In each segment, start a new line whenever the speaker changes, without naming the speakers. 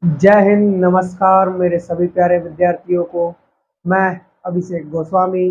जय हिंद, नमस्कार मेरे सभी प्यारे विद्यार्थियों को। मैं अभिषेक गोस्वामी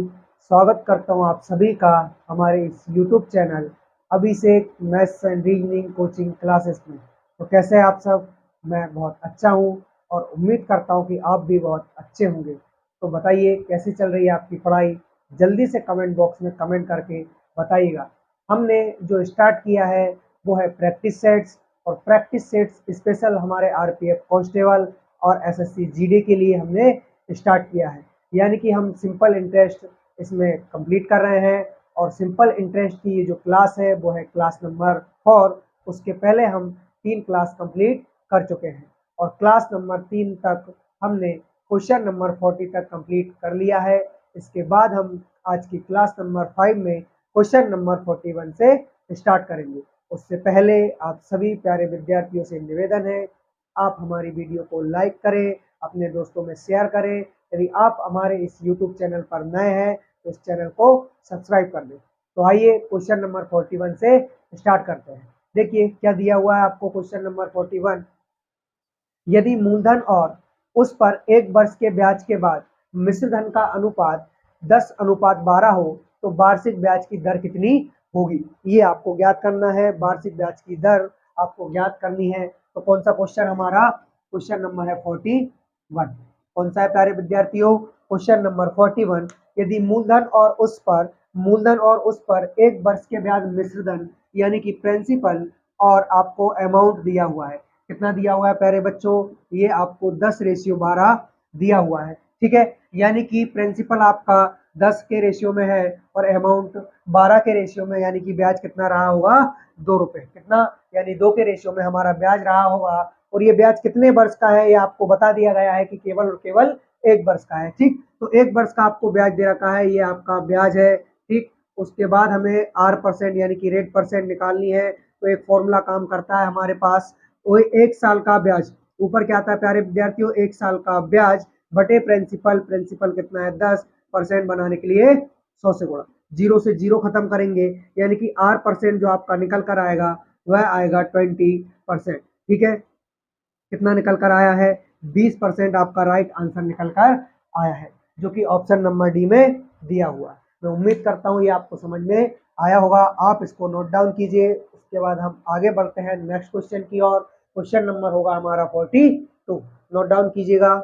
स्वागत करता हूं आप सभी का हमारे इस YouTube channel Abhishek maths and reasoning coaching classes में। तो कैसे हैं आप सब? मैं बहुत अच्छा हूं और उम्मीद करता हूं कि आप भी बहुत अच्छे होंगे। तो बताइए कैसी चल रही है आपकी पढ़ाई? जल्दी से कमेंट बॉक्स में कमेंट करके बताइएगा। हमने जो स्टार्ट किया है वो है प्रैक्टिस सेट्स, और प्रैक्टिस सेट्स स्पेशल हमारे आरपीएफ कांस्टेबल और एसएससी जीडी के लिए हमने स्टार्ट किया है। यानी कि हम सिंपल इंटरेस्ट इसमें कंप्लीट कर रहे हैं, और सिंपल इंटरेस्ट की ये जो क्लास है वो है क्लास नंबर 4। उसके पहले हम 3 क्लास कंप्लीट कर चुके हैं, और क्लास नंबर 3 तक हमने क्वेश्चन नंबर 40 तक कंप्लीट कर लिया है। इसके बाद हम आज की क्लास नंबर 5 में क्वेश्चन नंबर 41 से स्टार्ट करेंगे। उससे पहले आप सभी प्यारे विद्यार्थियों से निवेदन है, आप हमारी वीडियो को लाइक करें, अपने दोस्तों में शेयर करें। यदि आप हमारे इस यूट्यूब चैनल पर नए हैं तो इस चैनल को सब्सक्राइब कर दें। तो आइए क्वेश्चन नंबर 41 से स्टार्ट करते हैं। देखिए क्या दिया हुआ है आपको क्वेश्चन नंबर 41। यदि मूलधन और उस पर 1 वर्ष के ब्याज के बाद मिश्र धन का अनुपात 10:12 हो तो वार्षिक ब्याज की दर कितनी होगी? ये आपको ज्ञात करना है। वार्षिक ब्याज की दर आपको ज्ञात करनी है। तो कौन सा क्वेश्चन हमारा? क्वेश्चन नंबर है 41। कौन सा है प्यारे विद्यार्थियों? Question number 41। यदि मूलधन और उस पर 1 वर्ष के ब्याज मिश्र धन यानी कि प्रिंसिपल और आपको अमाउंट दिया हुआ है। कितना दिया हुआ है प्यारे बच्चों? ये आपको 10:12 दिया हुआ है। ठीक है, यानी कि प्रिंसिपल आपका 10 के रेशियो में है और अमाउंट 12 के रेशियो में, यानी कि ब्याज कितना रहा होगा? 2 रुपए। कितना? यानी 2 के रेशियो में हमारा ब्याज रहा होगा। और ये ब्याज कितने वर्ष का है ये आपको बता दिया गया है कि केवल और केवल 1 वर्ष का है। ठीक, तो 1 वर्ष का आपको ब्याज दे रखा है, ये आपका ब्याज है। ठीक, उसके बाद हमें आर परसेंट यानी कि रेट परसेंट निकालनी है। तो एक फॉर्मूला काम करता है हमारे पास, वो 1 साल का ब्याज। ऊपर क्या आता है प्यारे विद्यार्थियों? 1 साल का ब्याज बटे प्रिंसिपल। प्रिंसिपल कितना है? 10%। बनाने के लिए 100 से गुणा, 0 से 0 खत्म करेंगे, यानी कि आर परसेंट जो आपका निकल कर आएगा वह आएगा 20%। ठीक है, कितना निकल कर आया है? 20% आपका राइट आंसर निकल कर आया है, जो कि ऑप्शन नंबर डी में दिया हुआ है। मैं उम्मीद करता हूँ ये आपको समझ में आया होगा। आप इसको नोट डाउन कीजिए। उसके बाद हम आगे बढ़ते हैं नेक्स्ट क्वेश्चन की ओर। क्वेश्चन नंबर होगा हमारा 42। नोट डाउन कीजिएगा।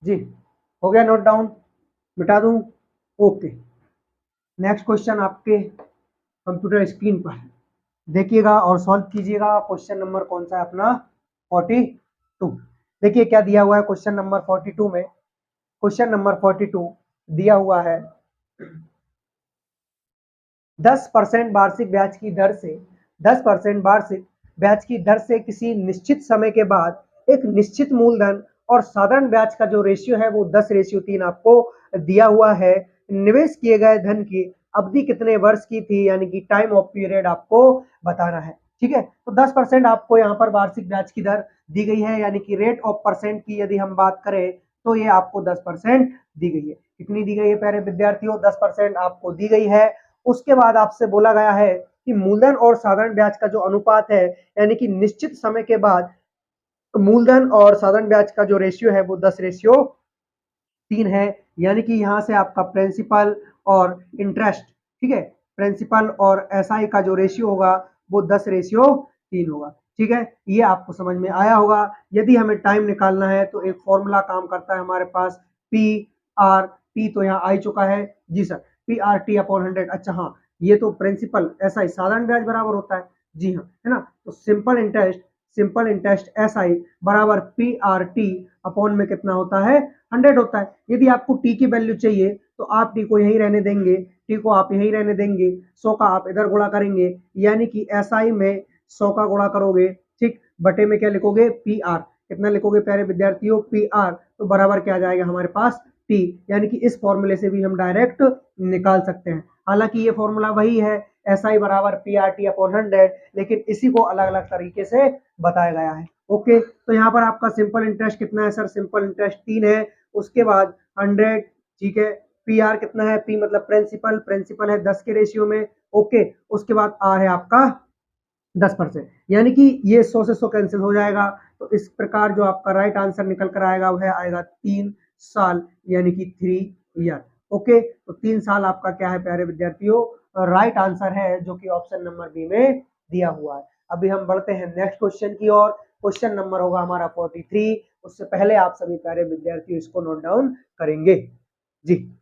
जी, हो गया नोट डाउन? मिटा दूं? ओके। नेक्स्ट क्वेश्चन आपके कंप्यूटर स्क्रीन पर है, देखिएगा और सॉल्व कीजिएगा। क्वेश्चन नंबर कौन सा है अपना? 42। देखिए क्या दिया हुआ है क्वेश्चन नंबर 42 में। क्वेश्चन नंबर 42 दिया हुआ है 10% वार्षिक ब्याज की दर से 10% वार्षिक ब्याज की दर से किसी निश्चित समय के बाद एक निश्चित मूलधन और साधारण ब्याज का जो रेशियो है वो 10:3 आपको दिया हुआ है। निवेश किए गए धन की अवधि कितने वर्ष की थी, यानी कि टाइम ऑफ पीरियड आपको बताना है। ठीक है, तो 10% आपको यहाँ पर वार्षिक ब्याज की दर दी गई है, यानी कि रेट ऑफ परसेंट की यदि हम बात करें तो ये आपको 10% दी गई है। कितनी दी गई है प्यारे विद्यार्थियों? 10% आपको दी गई है। उसके बाद आपसे बोला गया है कि मूलधन और साधारण ब्याज का जो अनुपात है, यानी कि निश्चित समय के बाद मूलधन और साधारण ब्याज का जो रेशियो है वो 10:3 है। यानी कि यहाँ से आपका प्रिंसिपल और इंटरेस्ट, ठीक है, प्रिंसिपल और एसआई का जो रेशियो होगा वो 10:3 होगा। ठीक है, ये आपको समझ में आया होगा। यदि हमें टाइम निकालना है तो एक फॉर्मूला काम करता है हमारे पास, पी आर टी। तो यहाँ आ चुका है जी sir, P R T upon 100। अच्छा हाँ, ये तो प्रिंसिपल एसआई साधारण ब्याज बराबर होता है। जी हाँ, है ना। तो सिंपल इंटरेस्ट एसआई बराबर पी आर टी अपॉन में कितना होता है? 100 होता है। यदि आपको टी की वैल्यू चाहिए तो आप टी को यहीं रहने देंगे, टी को आप यहीं रहने देंगे, 100 का आप इधर गुणा करेंगे, यानी कि एसआई में 100 का गुणा करोगे, ठीक, बटे में क्या लिखोगे, पी आर, कितना लिखोगे प्यारे विद्यार्थियों, पी आर, तो बराबर क्या आ जाएगा हमारे पास, टी, यानी कि इस फॉर्मूले से भी हम डायरेक्ट निकाल सकते हैं। हालांकि ये फॉर्मूला वही है, एसआई बराबर पी आर टी अपॉन 100, लेकिन इसी को अलग अलग तरीके से बताया गया है। ओके, तो यहाँ पर आपका सिंपल इंटरेस्ट कितना है सर, सिंपल इंटरेस्ट 3 है, उसके बाद 100, ठीक है, पी आर कितना है, पी मतलब प्रिंसिपल, प्रिंसिपल है 10 के रेशियो में, ओके, उसके बाद आर है आपका 10%, यानी कि ये 100 से 100 कैंसिल हो जाएगा, तो इस प्रकार जो आपका राइट आंसर निकल कर आएगा वह आएगा 3 साल, यानी कि 3 ईयर। ओके, तो 3 साल आपका क्या है प्यारे विद्यार्थियों, राइट आंसर है, जो कि ऑप्शन नंबर बी में दिया हुआ है। अभी हम बढ़ते हैं नेक्स्ट क्वेश्चन की ओर, क्वेश्चन नंबर होगा हमारा 43, उससे पहले आप सभी प्यारे विद्यार्थी इसको नोट डाउन करेंगे जी।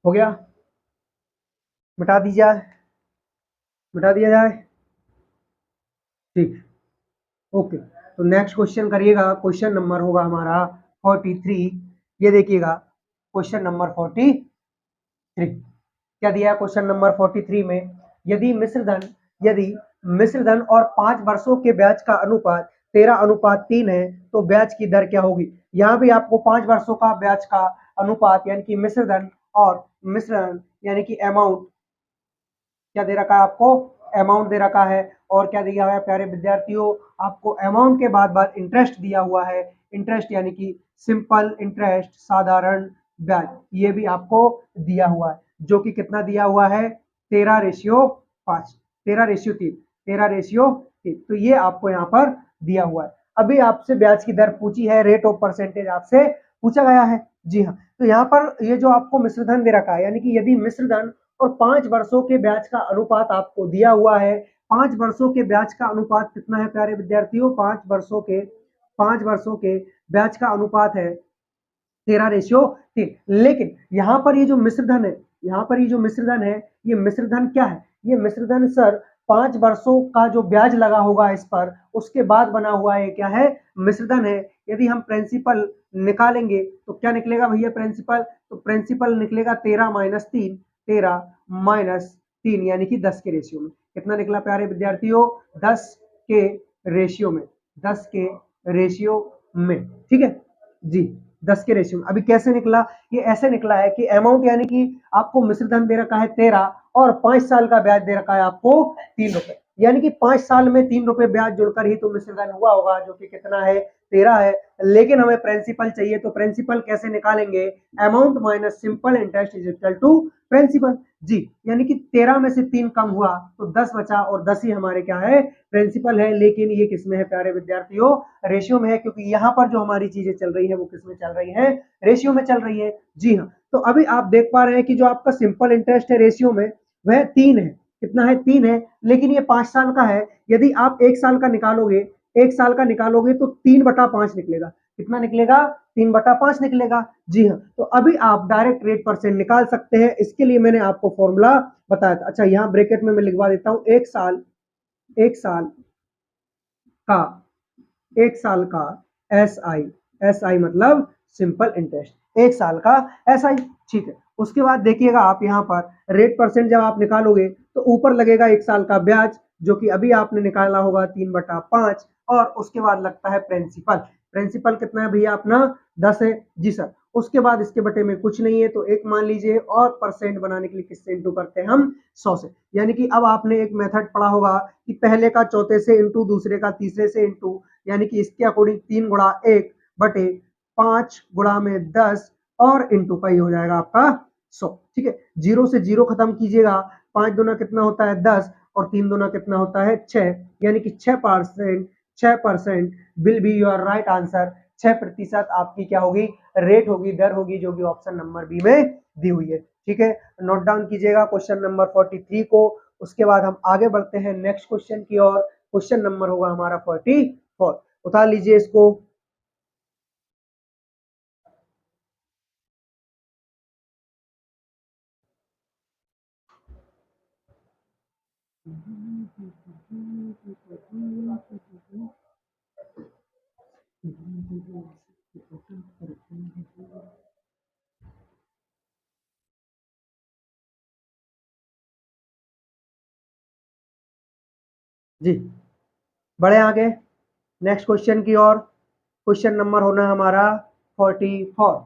हो गया, मिटा दीजिए, मिटा दिया जाए, ठीक, ओके, तो नेक्स्ट क्वेश्चन करिएगा, क्वेश्चन नंबर होगा हमारा 43, ये देखिएगा क्वेश्चन नंबर 43, क्या दिया है क्वेश्चन नंबर 43 में, यदि मिश्रधन, यदि मिश्रधन और 5 वर्षों के ब्याज का अनुपात 13:3 है, तो ब्याज की दर क्या होगी। यहाँ भी आपको 5 वर्षों का ब्याज का अनुपात, यानी कि मिश्रधन और मिश्रण, यानी कि अमाउंट क्या दे रखा है आपको, अमाउंट दे रखा है, और क्या दिया हुआ है प्यारे विद्यार्थियों, आपको अमाउंट के बाद बाद इंटरेस्ट दिया हुआ है, इंटरेस्ट यानी कि सिंपल इंटरेस्ट, साधारण ब्याज, ये भी आपको दिया हुआ है, जो कि कितना दिया हुआ है, 13:5, 13:3, 13:3, तो ये आपको यहाँ पर दिया हुआ है। अभी आपसे ब्याज की दर पूछी है, रेट ऑफ परसेंटेज आपसे पूछा गया है, जी हाँ, तो यहाँ पर ये जो आपको मिश्रधन दे रखा है, यानी कि यदि मिश्रधन और 5 वर्षों के ब्याज का अनुपात आपको दिया हुआ है, 5 वर्षों के ब्याज का अनुपात कितना है प्यारे विद्यार्थियों, 5 वर्षों के ब्याज का अनुपात है 13:3, लेकिन यहाँ पर ये जो मिश्रधन है, यहाँ पर ये जो मिश्रधन है, ये मिश्रधन क्या है, ये मिश्रधन सर 5 वर्षों का जो ब्याज लगा होगा इस पर, उसके बाद बना हुआ है, क्या है, मिश्रधन है। यदि हम प्रिंसिपल निकालेंगे तो क्या निकलेगा भैया प्रिंसिपल, तो प्रिंसिपल निकलेगा 13-3, 13-3, यानी कि 10 के रेशियो में, कितना निकला प्यारे विद्यार्थियों, 10 के रेशियो में, 10 के रेशियो में, ठीक है जी, 10 के रेशियो में। अभी कैसे निकला, ये ऐसे निकला है कि अमाउंट, यानी कि आपको मिश्रधन दे रखा है 13, और 5 साल का ब्याज दे रखा है आपको 3 रुपए, यानी कि 5 साल में 3 रुपए ब्याज जुड़कर ही तो मिश्रधन हुआ होगा, जो कि कितना है, 13 है, लेकिन हमें प्रिंसिपल चाहिए, तो प्रिंसिपल कैसे निकालेंगे, amount minus simple interest is equal to principal जी, यानी कि 13 में से 3 कम हुआ तो 10 बचा, और 10 ही हमारे क्या है, प्रिंसिपल है, लेकिन ये किसमें है प्यारे विद्यार्थियों, रेशियो में है, क्योंकि यहाँ पर जो हमारी चीजें चल रही है वो किसमें चल रही है, रेशियो में चल रही है, जी हाँ। तो अभी आप देख पा रहे हैं कि जो आपका सिंपल इंटरेस्ट है रेशियो में, वह 3 है, कितना है, 3 है, लेकिन ये 5 साल का है, यदि आप 1 साल का निकालोगे, 1 साल का निकालोगे तो 3/5 निकलेगा, कितना निकलेगा, 3/5 निकलेगा, जी हाँ। तो अभी आप डायरेक्ट रेट परसेंट निकाल सकते हैं, इसके लिए मैंने आपको फॉर्मूला बताया था। अच्छा, यहाँ ब्रैकेट में मैं लिखवा देता हूँ, 1 साल, 1 साल का, 1 साल का एस आई, एस आई मतलब सिंपल इंटरेस्ट, 1 साल का एस आई, ठीक है। उसके बाद देखिएगा आप यहाँ पर रेट परसेंट जब आप निकालोगे तो ऊपर लगेगा 1 साल का ब्याज, जो कि अभी आपने निकाला होगा 3/5, और उसके बाद लगता है प्रिंसिपल, प्रिंसिपल कितना है भैया अपना, 10 है, जी सर। उसके बाद इसके बटे में कुछ नहीं है, तो एक मान लीजिए, और परसेंट बनाने के लिए किससे इंटू करते हैं हम, 100 से, यानी कि अब आपने एक मेथड पढ़ा होगा कि पहले का चौथे से इंटू, दूसरे का तीसरे से इंटू, यानी कि इसके अकॉर्डिंग 3 × 1/5 गुणा में 10, और इंटू का ही हो जाएगा आपका 100, ठीक है। 0 से 0 खत्म कीजिएगा, 5 दूना कितना होता है 10, और 3 दूना कितना होता है 6, यानी कि 6%, 6% will be your right answer, 6% आपकी क्या होगी, रेट होगी, दर होगी, जो कि ऑप्शन नंबर बी में दी हुई है, ठीक है। नोट डाउन कीजिएगा क्वेश्चन नंबर 43 को। उसके बाद हम आगे बढ़ते हैं नेक्स्ट क्वेश्चन की ओर, क्वेश्चन नंबर होगा हमारा 44, उतार लीजिए इसको। जी, बढ़े आगे नेक्स्ट क्वेश्चन की ओर। क्वेश्चन नंबर होना हमारा 44।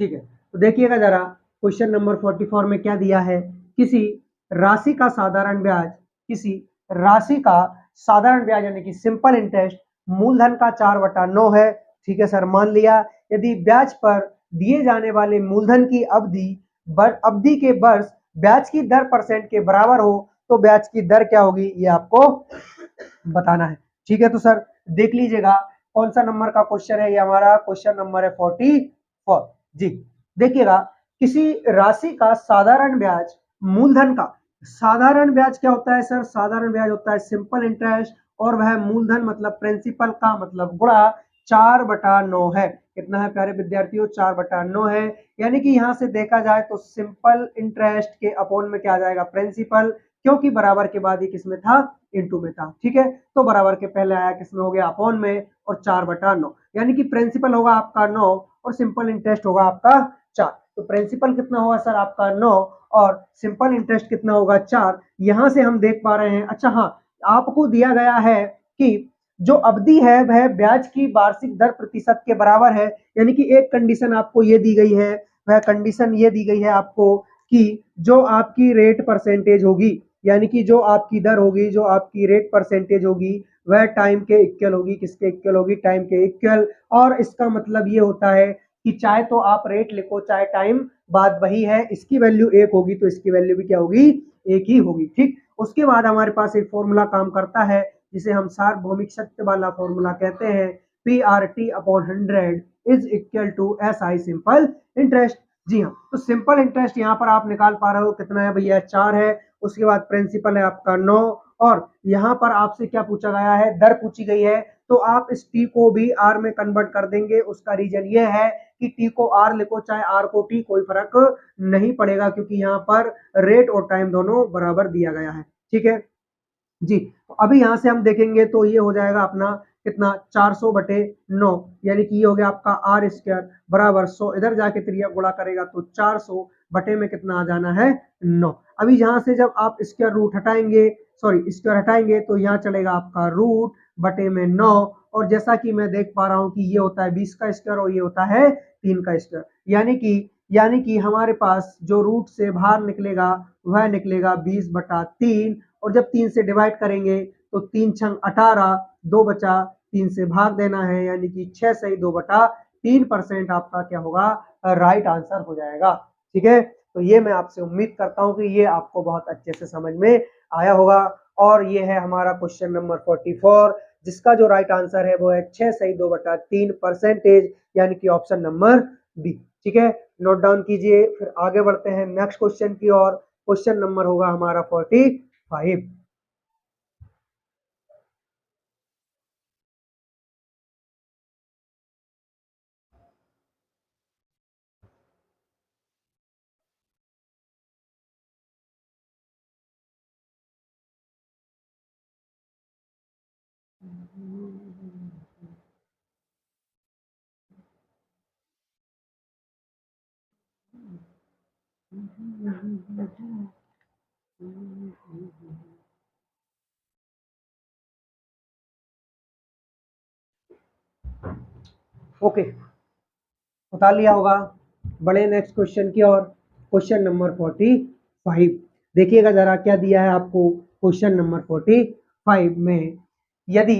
ठीक है, तो देखिएगा जरा क्वेश्चन नंबर 44 में क्या दिया है। किसी राशि का साधारण ब्याज, किसी राशि का साधारण ब्याज यानी कि सिंपल इंटरेस्ट मूलधन का 4/9 है। ठीक है सर, मान लिया यदि ब्याज पर दिए जाने वाले मूलधन की अवधि के वर्ष ब्याज की दर परसेंट के बराबर हो तो ब्याज की दर क्या होगी, ये आपको बताना है। ठीक है, तो सर देख लीजिएगा कौन सा नंबर का क्वेश्चन है। ये हमारा क्वेश्चन नंबर है 44। जी, देखिएगा किसी राशि का साधारण ब्याज मूलधन का, साधारण ब्याज क्या होता है सर, साधारण ब्याज होता है सिंपल इंटरेस्ट और वह मूलधन मतलब प्रिंसिपल का मतलब गुणा 4/9 है। कितना है प्यारे विद्यार्थियों, 4/9 है। यानी कि यहां से देखा जाए तो सिंपल इंटरेस्ट के अपॉन में क्या आ जाएगा, प्रिंसिपल, क्योंकि बराबर के बाद ये किसमें था, इनटू में था। ठीक है, तो बराबर के पहले आया किसमें, हो गया अपॉन में, और 4/9 यानी कि प्रिंसिपल होगा आपका 9 और सिंपल इंटरेस्ट होगा आपका 4। तो प्रिंसिपल कितना होगा सर आपका 9 और सिंपल इंटरेस्ट कितना होगा 4। यहां से हम देख पा रहे हैं। अच्छा हाँ, आपको दिया गया है कि जो अवधि है वह ब्याज की वार्षिक दर प्रतिशत के बराबर है। यानी कि एक कंडीशन आपको ये दी गई है, वह कंडीशन ये दी गई है आपको कि जो आपकी रेट परसेंटेज होगी, यानी कि जो आपकी दर होगी, जो आपकी रेट परसेंटेज होगी, वह टाइम के इक्वल होगी। किसके इक्वल होगी, टाइम के इक्वल। और इसका मतलब ये होता है कि चाहे तो आप रेट लिखो चाहे टाइम, बात वही है। इसकी वैल्यू 1 होगी तो इसकी वैल्यू भी क्या होगी, 1 ही होगी। ठीक, उसके बाद हमारे पास एक फॉर्मूला काम करता है जिसे हम सार्वभौमिक सत्य वाला फॉर्मूला कहते हैं। PRT/100 is equal to SI simple interest. जी हाँ, तो सिंपल इंटरेस्ट यहाँ पर आप निकाल पा रहे हो कितना है भैया, 4 है। उसके बाद प्रिंसिपल है आपका 9 और यहाँ पर आपसे क्या पूछा गया है, दर पूछी गई है। तो आप इस टी को भी आर में कन्वर्ट कर देंगे। उसका रीजन ये है कि टी को आर लिखो चाहे आर को टी, कोई फर्क नहीं पड़ेगा क्योंकि यहाँ पर रेट और टाइम दोनों बराबर दिया गया है। ठीक है जी, तो अभी यहां से हम देखेंगे तो ये हो जाएगा अपना कितना, 400/9 यानी कि ये हो गया आपका आर स्क्वायर बराबर 100। इधर जाके त्रिया गुणा करेगा तो 400 बटे में कितना आ जाना है, 9। अभी यहां से जब आप स्क्वायर रूट हटाएंगे, सॉरी स्क्वायर हटाएंगे तो यहाँ चलेगा आपका रूट बटे में 9। और जैसा कि मैं देख पा रहा हूँ कि ये होता है 20 का स्क्वायर और ये होता है 3 का स्क्वायर। यानी कि हमारे पास जो रूट से बाहर निकलेगा वह निकलेगा 20/3। और जब 3 से डिवाइड करेंगे तो 3 छंग 18, 2 बचा, 3 से भाग देना है यानी कि 6 सही 2/3% आपका क्या होगा, राइट आंसर हो जाएगा। ठीक है, तो ये मैं आपसे उम्मीद करता हूं कि ये आपको बहुत अच्छे से समझ में आया होगा। और ये है हमारा क्वेश्चन नंबर 44 जिसका जो राइट आंसर है वो है 6 सही 2/3% यानी कि ऑप्शन नंबर बी। ठीक है, नोट डाउन कीजिए। फिर आगे बढ़ते हैं नेक्स्ट क्वेश्चन की ओर। क्वेश्चन नंबर होगा हमारा 45। ओके, उतार लिया होगा। बड़े नेक्स्ट क्वेश्चन की ओर। क्वेश्चन नंबर 45, देखिएगा जरा क्या दिया है आपको। क्वेश्चन नंबर 45 में यदि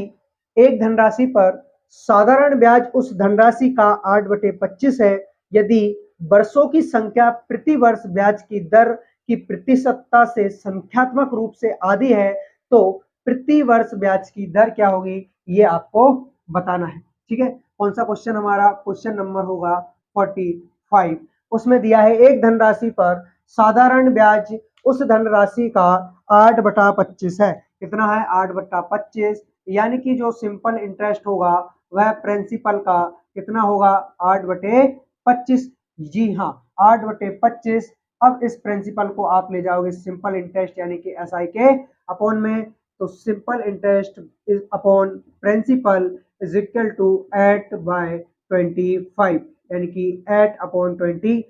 एक धनराशि पर साधारण ब्याज उस धनराशि का 8/25 है, यदि वर्षों की संख्या प्रति वर्ष ब्याज की दर की प्रतिशतता से संख्यात्मक रूप से आधी है तो प्रति वर्ष ब्याज की दर क्या होगी, ये आपको बताना है। ठीक है, कौन सा क्वेश्चन हमारा, क्वेश्चन नंबर होगा 45। उसमें दिया है एक धनराशि पर साधारण ब्याज उस धनराशि का 8/25 है। कितना है, 8/25 यानी कि जो सिंपल इंटरेस्ट होगा वह प्रिंसिपल का कितना होगा, 8/25। जी हाँ, 8/25 अब इस प्रिंसिपल को आप ले जाओगे सिंपल इंटरेस्ट यानी कि एसआई के अपॉन में, तो simple interest is upon principal is equal to 8/25 यानी कि 8/25।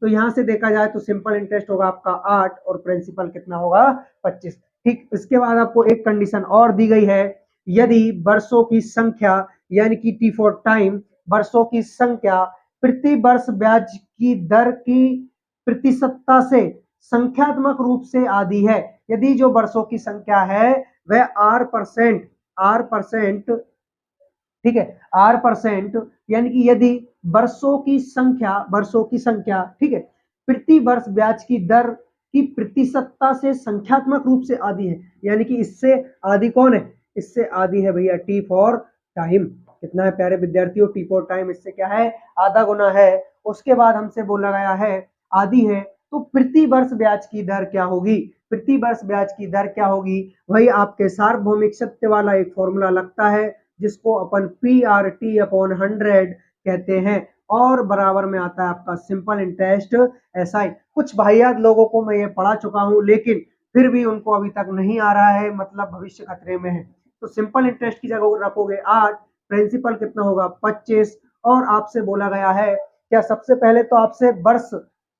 तो यहां से देखा जाए तो सिंपल इंटरेस्ट होगा आपका 8 और प्रिंसिपल कितना होगा 25। ठीक, इसके बाद आपको एक कंडीशन और दी गई है, यदि वर्षों की संख्या यानी कि टी फॉर टाइम, वर्षों की संख्या प्रति वर्ष ब्याज की दर की प्रतिशतता से संख्यात्मक रूप से आधी है। यदि जो वर्षों की संख्या है वह आर परसेंट, ठीक है, आर% यानी कि यदि वर्षों की संख्या ठीक है प्रति वर्ष ब्याज की दर की प्रतिशतता से संख्यात्मक रूप से आधी है, यानी कि इससे आधी कौन है, इससे आधी है भैया टी फॉर टाइम। कितना है प्यारे विद्यार्थियों, टी फॉर टाइम इससे क्या है, आधा गुना है। उसके बाद हमसे बोला गया है आधी है, तो प्रति वर्ष ब्याज की दर क्या होगी, प्रति वर्ष ब्याज की दर क्या होगी, वही आपके सार्वभौमिक सत्य वाला एक फॉर्मूला लगता है जिसको अपन PRT/100 कहते हैं, और बराबर में आता है आपका सिंपल इंटरेस्ट एसआई। कुछ भाइयात लोगों को मैं ये पढ़ा चुका हूं लेकिन फिर भी उनको अभी तक नहीं आ रहा है, मतलब भविष्य खतरे में है। तो सिंपल इंटरेस्ट की जगह रखोगे 8, प्रिंसिपल कितना होगा 25, और आपसे बोला गया है क्या, सबसे पहले तो आपसे वर्ष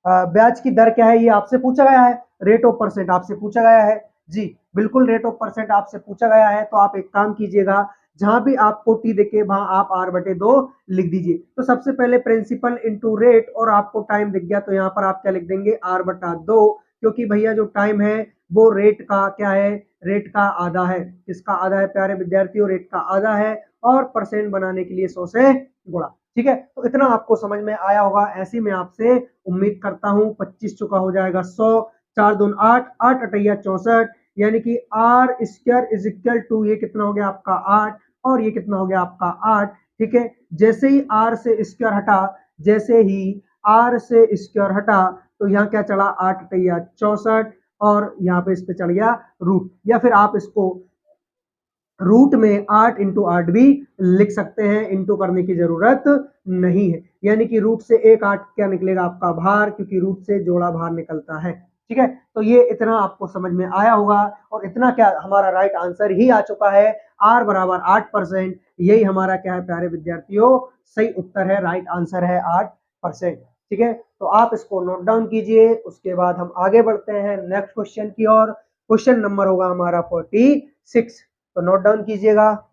ब्याज की दर क्या है ये आपसे पूछा गया है, रेट ऑफ परसेंट आपसे पूछा गया है, जी बिल्कुल रेट ऑफ परसेंट आपसे पूछा गया है। तो आप एक काम कीजिएगा, जहां भी आपको टी दिखे वहां आप R/2 लिख दीजिए। तो सबसे पहले प्रिंसिपल इंटू रेट, और आपको टाइम दिख गया तो यहाँ पर आप क्या लिख देंगे R/2, क्योंकि भैया जो टाइम है वो रेट का क्या है, रेट का आधा है। किसका आधा है प्यारे विद्यार्थियों, रेट का आधा है, और परसेंट बनाने के लिए 100 से गुणा। ठीक है, तो इतना आपको समझ में आया होगा, ऐसी मैं आपसे उम्मीद करता हूँ। 25 चुका हो जाएगा 100, 4 दून 8, 8 अटैया 64, यानी कि R² ये कितना हो गया आपका 8, और ये कितना हो गया आपका 8। ठीक है, जैसे ही R से स्क्वायर हटा, जैसे ही R से स्क्वायर हटा, तो यहाँ क्या चला 8 अटैया 64, और यहाँ पे इस पे चढ़ गया रूट, या फिर आप इसको रूट में 8 × 8 भी लिख सकते हैं, इंटू करने की जरूरत नहीं है। यानी कि रूट से एक 8 क्या निकलेगा आपका भार, क्योंकि रूट से जोड़ा भार निकलता है। ठीक है, तो ये इतना आपको समझ में आया होगा, और इतना क्या हमारा राइट आंसर ही आ चुका है, R बराबर 8%। यही हमारा क्या है प्यारे विद्यार्थियों, सही उत्तर है, राइट आंसर है 8%। ठीक है, तो आप इसको नोट डाउन कीजिए। उसके बाद हम आगे बढ़ते हैं नेक्स्ट क्वेश्चन की ओर। क्वेश्चन नंबर होगा हमारा 46, तो नोट डाउन कीजिएगा।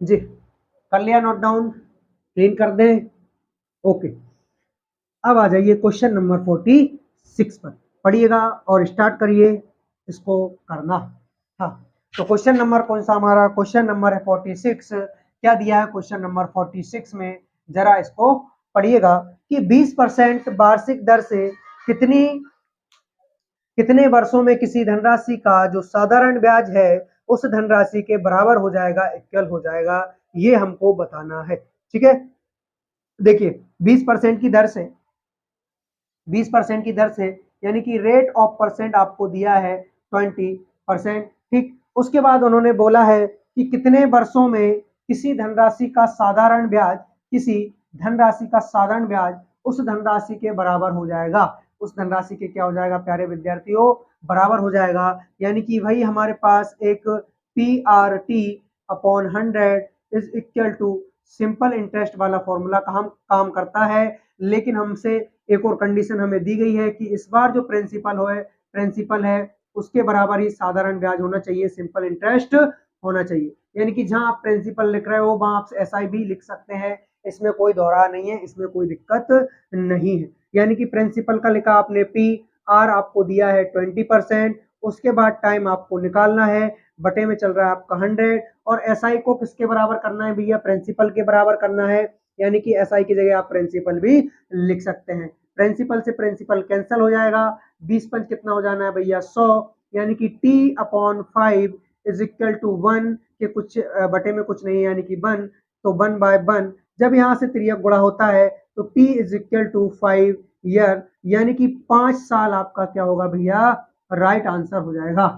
जी कर लिया नोट डाउन, क्लीन कर दें, ओके। अब आ जाइए क्वेश्चन नंबर 46 पर, पढ़िएगा और स्टार्ट करिए इसको करना। हाँ, तो क्वेश्चन नंबर कौन सा हमारा, क्वेश्चन नंबर है 46। क्या दिया है क्वेश्चन नंबर 46 में, जरा इसको पढ़िएगा कि 20% वार्षिक दर से कितनी कितने वर्षों में किसी धनराशि का जो साधारण ब्याज है उस धनराशि के बराबर हो जाएगा, इक्वल हो जाएगा, ये हमको बताना है। ठीक है, देखिए 20% की दर से 20% की दर से, यानी कि रेट ऑफ परसेंट आपको दिया है 20%। ठीक, उसके बाद उन्होंने बोला है कि कितने वर्षों में किसी धनराशि का साधारण ब्याज, किसी धनराशि का साधारण ब्याज उस धनराशि के बराबर हो जाएगा। उस धनराशि के क्या हो जाएगा प्यारे विद्यार्थियों, बराबर हो जाएगा। यानी कि भाई हमारे पास एक PRT upon 100 is equal to simple interest वाला फॉर्मूला काम करता है। लेकिन हमसे एक और कंडीशन हमें दी गई है कि इस बार जो प्रिंसिपल है उसके बराबर ही साधारण ब्याज होना चाहिए, सिंपल इंटरेस्ट होना चाहिए। यानी कि जहां आप प्रिंसिपल लिख रहे हो वहां आप SI भी लिख सकते हैं, इसमें कोई दोहरा नहीं है, इसमें कोई दिक्कत नहीं है। यानी कि प्रिंसिपल का लिखा आपने PR आपको दिया है 20%, उसके बाद टाइम आपको निकालना है, बटे में चल रहा है आपका 100, और SI को किसके बराबर करना है भैया, प्रिंसिपल के बराबर करना है। यानी कि SI की जगह आप प्रिंसिपल भी लिख सकते हैं। प्रिंसिपल से प्रिंसिपल कैंसिल हो जाएगा, 20 कितना हो जाना है भैया 100, यानी कि T/5 इज इक्वल टू 1 के कुछ बटे में कुछ नहीं है, यानी कि 1, तो 1/1। जब यहाँ से त्रियक गुणा होता है तो T is equal to 5 year, यानी कि 5 साल आपका क्या होगा भैया, राइट आंसर हो जाएगा।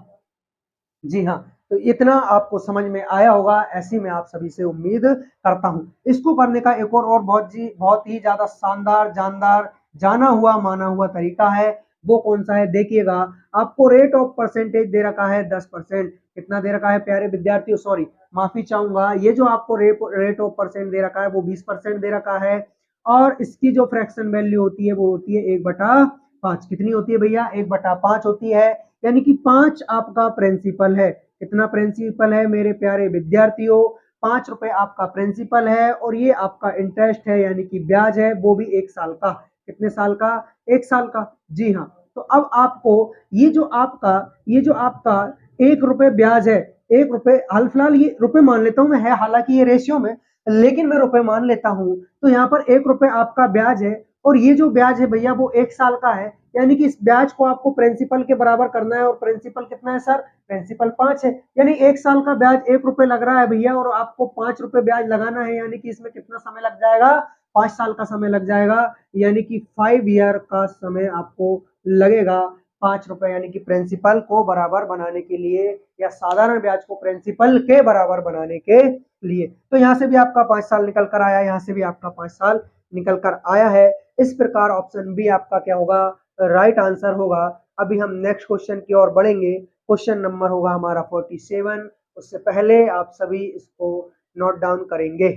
जी हाँ, तो इतना आपको समझ में आया होगा, ऐसी मैं आप सभी से उम्मीद करता हूँ। इसको करने का एक और बहुत ही ज्यादा शानदार, जानदार, जाना हुआ माना हुआ तरीका है। वो कौन सा है देखिएगा। आपको रेट ऑफ परसेंटेज दे रखा है 10%। कितना दे रखा है प्यारे विद्यार्थियों, सॉरी माफी चाहूंगा, ये जो आपको रेट ऑफ परसेंट दे रखा है वो 20% दे रखा है। और इसकी जो फ्रैक्शन वैल्यू होती है वो होती है 1/5। कितनी होती है भैया, 1/5 होती है। यानी कि 5 आपका प्रिंसिपल है। कितना प्रिंसिपल है मेरे प्यारे विद्यार्थियों, 5 रुपए आपका प्रिंसिपल है, और ये आपका इंटरेस्ट है यानी कि ब्याज है, वो भी 1 साल का। कितने साल का, 1 साल का। जी हाँ, तो अब आपको ये जो आपका 1 रुपए ब्याज है, 1 रुपए, हाल फिलहाल ये रुपए मान लेता हूं मैं, है हालांकि ये रेशियो में, लेकिन मैं रुपए मान लेता हूं। तो यहाँ पर 1 रुपए आपका ब्याज है, और ये जो ब्याज है भैया वो 1 साल का है। यानी कि इस ब्याज को आपको प्रिंसिपल के बराबर करना है, और प्रिंसिपल कितना है सर, प्रिंसिपल 5 है। यानी 1 साल का ब्याज 1 रुपए लग रहा है भैया, और आपको 5 रुपए ब्याज लगाना है, यानी कि इसमें कितना समय लग जाएगा, 5 साल का समय लग जाएगा। यानी कि 5 ईयर का समय आपको लगेगा 5 रुपए, यानी कि प्रिंसिपल को बराबर बनाने के लिए, या साधारण ब्याज को प्रिंसिपल के बराबर बनाने के लिए। तो यहाँ से भी आपका 5 साल निकल कर आया, यहाँ से भी आपका 5 साल निकल कर आया है। इस प्रकार ऑप्शन बी आपका क्या होगा, राइट आंसर होगा। अभी हम नेक्स्ट क्वेश्चन की ओर बढ़ेंगे। क्वेश्चन नंबर होगा हमारा 47। उससे पहले आप सभी इसको नोट डाउन करेंगे।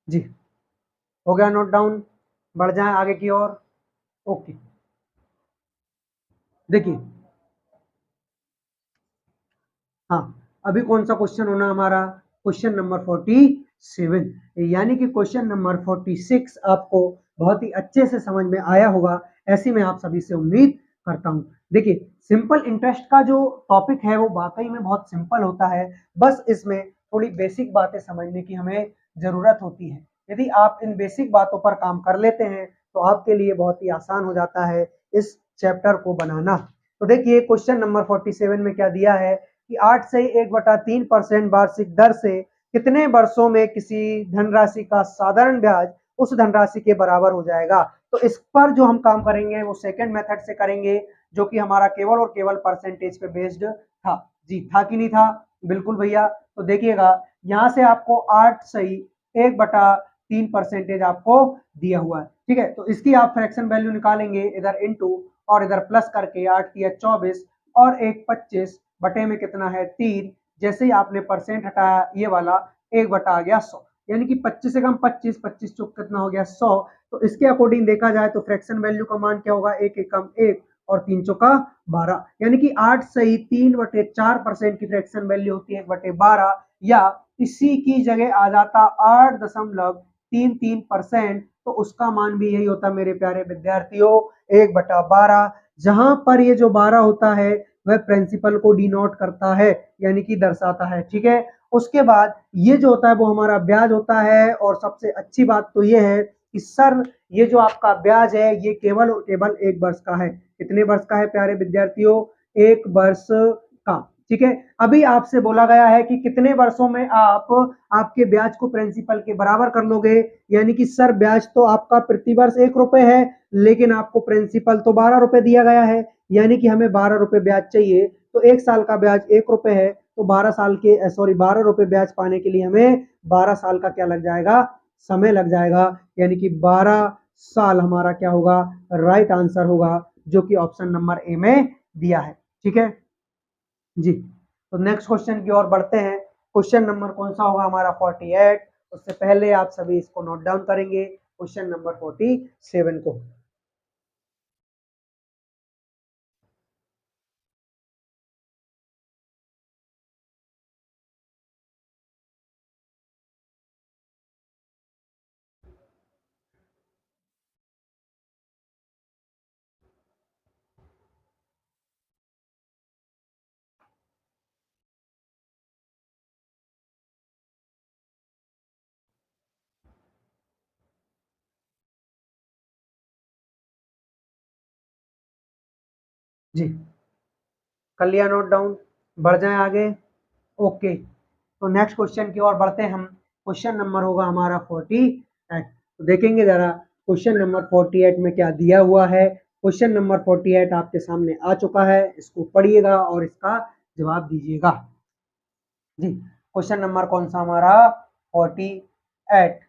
जी, हो गया नोट डाउन, बढ़ जाए आगे की ओर। ओके, देखिए, हाँ, अभी कौन सा क्वेश्चन होना हमारा, क्वेश्चन नंबर 47। यानी कि क्वेश्चन नंबर 46 आपको बहुत ही अच्छे से समझ में आया होगा, ऐसी मैं आप सभी से उम्मीद करता हूँ। देखिए, सिंपल इंटरेस्ट का जो टॉपिक है वो वाकई में बहुत सिंपल होता है, बस इसमें थोड़ी बेसिक बातें समझने की हमें जरूरत होती है। यदि आप इन बेसिक बातों पर काम कर लेते हैं तो आपके लिए बहुत ही आसान हो जाता है इस चैप्टर को बनाना। तो देखिए, क्वेश्चन नंबर 47 में क्या दिया है कि 8 से 1/3% वार्षिक दर से कितने वर्षों में किसी धनराशि का साधारण ब्याज उस धनराशि के बराबर हो जाएगा। तो इस पर जो हम काम करेंगे वो सेकंड मेथड से करेंगे, जो कि हमारा केवल और केवल परसेंटेज पे बेस्ड था। जी था कि नहीं था, बिल्कुल भैया। तो देखिएगा, यहाँ से आपको 8 सही 1/3 परसेंटेज आपको दिया हुआ है। ठीक है, तो इसकी आप फ्रैक्शन वैल्यू निकालेंगे इधर इनटू, और इधर प्लस करके 8 तिया 24 और एक 25 बटे में कितना है 3। जैसे ही आपने परसेंट हटाया ये वाला 1 बटा आ गया 100, यानी कि 25 से कम 25, 25 चौक कितना हो गया 100। तो इसके अकॉर्डिंग देखा जाए तो फ्रैक्शन वैल्यू का मान क्या होगा, 1 एकम 1 और 3 चौका 12, यानी कि 8 सही 3/4% की फ्रैक्शन वैल्यू होती है 1/12, या इसी की जगह आ जाता 8.33%। तो उसका मान भी यही होता मेरे प्यारे विद्यार्थियों 1/12, जहां पर ये जो 12 होता है वह प्रिंसिपल को डिनोट करता है, यानी कि दर्शाता है। ठीक है, उसके बाद ये जो होता है वो हमारा ब्याज होता है। और सबसे अच्छी बात तो ये है कि सर ये जो आपका ब्याज है ये केवल और केवल 1 वर्ष का है। कितने वर्ष का है प्यारे विद्यार्थियों, 1 वर्ष का। ठीक है, अभी आपसे बोला गया है कि कितने वर्षों में आप आपके ब्याज को प्रिंसिपल के बराबर कर लोगे, यानी कि सर ब्याज तो आपका प्रति वर्ष 1 रुपए है, लेकिन आपको प्रिंसिपल तो 12 रुपए दिया गया है, यानी कि हमें 12 रुपए ब्याज चाहिए। तो 1 साल का ब्याज 1 रुपए है, तो 12 साल के 12 रुपए ब्याज पाने के लिए हमें 12 साल का क्या लग जाएगा, समय लग जाएगा, यानी कि 12 साल हमारा क्या होगा, राइट आंसर होगा, जो कि ऑप्शन नंबर ए में दिया है। ठीक है जी, तो नेक्स्ट क्वेश्चन की ओर बढ़ते हैं। क्वेश्चन नंबर कौन सा होगा हमारा 48। उससे पहले आप सभी इसको नोट डाउन करेंगे, क्वेश्चन नंबर 47 को। जी, कर लिया नोट डाउन, बढ़ जाए आगे। ओके, तो नेक्स्ट क्वेश्चन की ओर बढ़ते हैं हम। क्वेश्चन नंबर होगा हमारा 48। तो देखेंगे जरा क्वेश्चन नंबर 48 में क्या दिया हुआ है। क्वेश्चन नंबर 48 आपके सामने आ चुका है, इसको पढ़िएगा और इसका जवाब दीजिएगा। जी, क्वेश्चन नंबर कौन सा हमारा 48,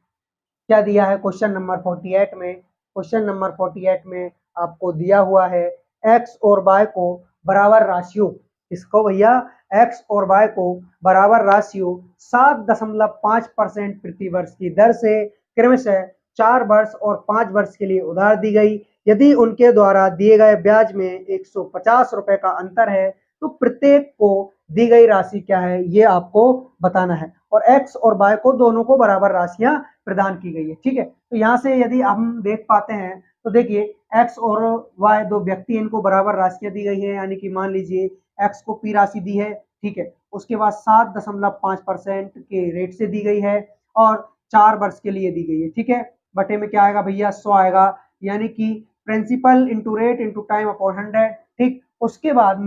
क्या दिया है क्वेश्चन नंबर 48 में। क्वेश्चन नंबर 48 में आपको दिया हुआ है एक्स और वाई को बराबर राशियों, इसको भैया एक्स और वाई को बराबर राशियों 7.5% प्रति वर्ष की दर से क्रमशः 4 वर्ष और 5 वर्ष के लिए उधार दी गई। यदि उनके द्वारा दिए गए ब्याज में 150 रुपए का अंतर है तो प्रत्येक को दी गई राशि क्या है ये आपको बताना है। और एक्स और वाई को दोनों को बराबर राशियां प्रदान की गई है। ठीक है, तो यहाँ से यदि हम देख पाते हैं तो देखिए एक्स और वाई दो व्यक्ति, इनको बराबर राशियां दी गई है, यानी कि मान लीजिए एक्स को पी राशि दी है। ठीक है, उसके बाद 7.5% के रेट से दी गई है और 4 वर्ष के लिए दी गई है। ठीक है, बटे में क्या आएगा भैया 100 आएगा, यानी कि principal into rate into time upon 100। ठीक, उसके बाद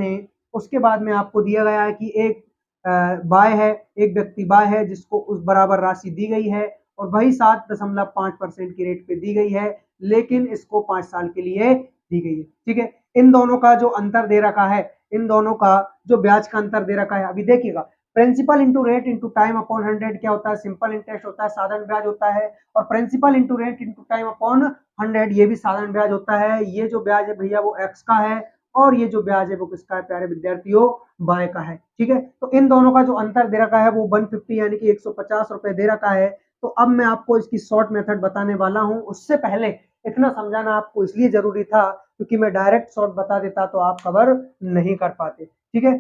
में आपको दिया गया है कि एक बाय है, एक व्यक्ति बाय है जिसको उस बराबर राशि दी गई है और वही 7.5% की रेट पे दी गई है, लेकिन इसको 5 साल के लिए दी गई है। ठीक है, इन दोनों का जो अंतर दे रखा है, इन दोनों का जो ब्याज का अंतर दे रखा है, अभी देखिएगा principal into rate into time upon 100 क्या होता है, सिंपल इंटरेस्ट होता है, साधारण ब्याज होता है। और principal into rate into time upon 100 ये भी साधारण ब्याज होता है। ये जो ब्याज है भैया वो एक्स का है और ये जो ब्याज है वो किसका है प्यारे विद्यार्थियों, बाय का है। ठीक है, तो इन दोनों का जो अंतर दे रखा है वो 150 यानी कि 150 रुपए दे रखा है। तो अब मैं आपको इसकी शॉर्ट मेथड बताने वाला हूं। उससे पहले इतना समझाना आपको इसलिए जरूरी था क्योंकि मैं डायरेक्ट शॉर्ट बता देता तो आप कवर नहीं कर पाते। ठीक है,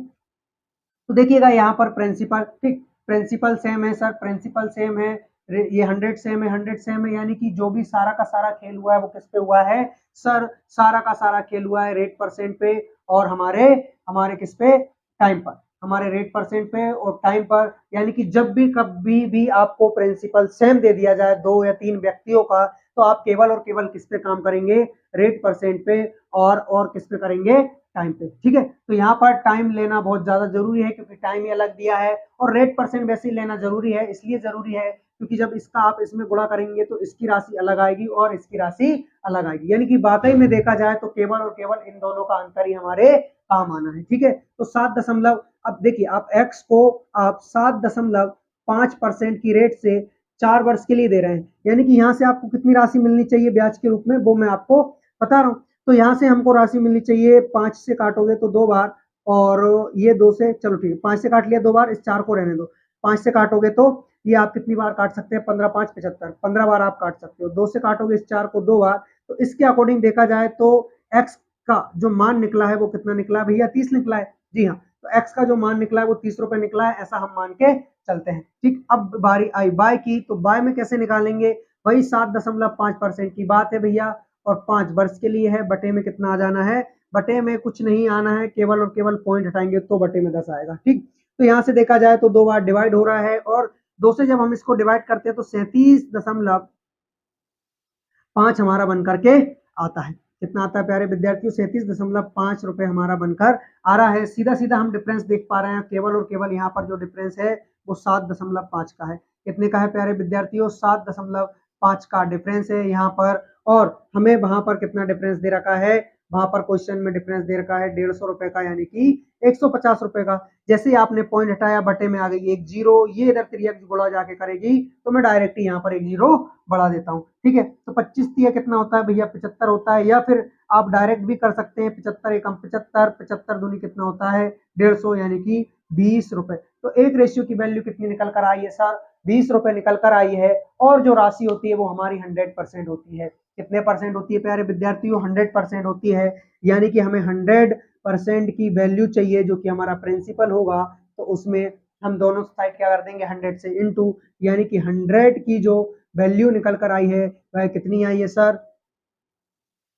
तो देखिएगा यहाँ पर प्रिंसिपल, ठीक प्रिंसिपल सेम है सर, प्रिंसिपल सेम है, ये 100 सेम है, 100 सेम है, यानी कि जो भी सारा का सारा खेल हुआ है वो किस पे हुआ है सर, सारा का सारा खेल हुआ है रेट परसेंट पे और हमारे हमारे किस पे, टाइम पर, हमारे रेट परसेंट पे और टाइम पर। यानी कि जब भी कभी भी आपको प्रिंसिपल सेम दे दिया जाए 2 या 3 व्यक्तियों का, तो आप केवल और केवल किस पे काम करेंगे, रेट परसेंट पे और किस पे करेंगे, टाइम पे। ठीक है, तो यहाँ पर टाइम लेना बहुत ज्यादा जरूरी है क्योंकि टाइम ही अलग दिया है और रेट परसेंट वैसे ही लेना जरूरी है, इसलिए जरूरी है क्योंकि जब इसका आप इसमें गुणा करेंगे तो इसकी राशि अलग आएगी और इसकी राशि अलग आएगी, यानी कि वाकई में देखा जाए तो केवल और केवल इन दोनों का अंतर ही हमारे काम आना है। ठीक है, तो 7 दशमलव, अब देखिए आप एक्स को आप 7.5% की रेट से 4 वर्ष के लिए दे रहे हैं, यानी कि यहाँ से आपको कितनी राशि मिलनी चाहिए ब्याज के रूप में वो मैं आपको बता रहा हूँ। तो यहाँ से हमको राशि मिलनी चाहिए, 5 से काटोगे तो 2 बार, और ये 2 से, चलो ठीक है 5 से काट लिया 2 बार, इस 4 को रहने दो। 5 से काटोगे तो ये आप कितनी बार काट सकते हैं, 15 5 75, 15 बार आप काट सकते हो। 2 से काटोगे इस 4 को 2 बार, तो इसके अकॉर्डिंग देखा जाए तो x का जो मान निकला है वो कितना निकला है भैया, 30 निकला है। जी हाँ, तो x का जो मान निकला है वो 30 रुपए निकला है, ऐसा हम मान के चलते हैं। ठीक, अब बारी आई बाय की, तो बाय में कैसे निकालेंगे, वही 7.5% की बात है भैया, और 5 वर्ष के लिए है। बटे में कितना आ जाना है, बटे में कुछ नहीं आना है, केवल और केवल पॉइंट हटाएंगे तो बटे में 10 आएगा। ठीक, तो यहाँ से देखा जाए तो 2 बार डिवाइड हो रहा है, और 2 से जब हम इसको डिवाइड करते हैं तो 37.5 हमारा बन करके आता है। कितना आता है प्यारे विद्यार्थियों, 37.5 रुपए हमारा बनकर आ रहा है। सीधा सीधा हम डिफरेंस देख पा रहे हैं, केवल और केवल यहाँ पर जो डिफरेंस है वो 7.5 का है। कितने का है प्यारे विद्यार्थियों, 7.5 का डिफरेंस है यहाँ पर। और हमें वहां पर कितना डिफरेंस दे रखा है, वहां पर क्वेश्चन में डिफरेंस दे रखा है 150 रुपए का, यानी कि 150 रुपए का। जैसे ही आपने पॉइंट हटाया, बटे में आ गई एक जीरो, ये इधर त्रियक गुणा जाके करेगी, तो मैं डायरेक्ट यहाँ पर एक जीरो बढ़ा देता हूँ। ठीक है, तो 25 तिया कितना होता है भैया, 75 होता है, या फिर आप डायरेक्ट भी कर सकते हैं, 75 एकम 75, 75 दूनी कितना होता है 150, यानी कि 20 रुपए। तो एक रेशियो की वैल्यू कितनी निकल कर आई है सर, 20 रुपए निकल कर आई है। और जो राशि होती है वो हमारी 100% होती है। कितने परसेंट होती है प्यारे विद्यार्थियों, 100% होती है। यानी कि हमें 100% की वैल्यू चाहिए, जो कि हमारा प्रिंसिपल होगा। तो उसमें हम दोनों साइड क्या कर देंगे, 100 से इंटू, यानी कि 100 की जो वैल्यू निकल कर आई है वह कितनी आई है सर,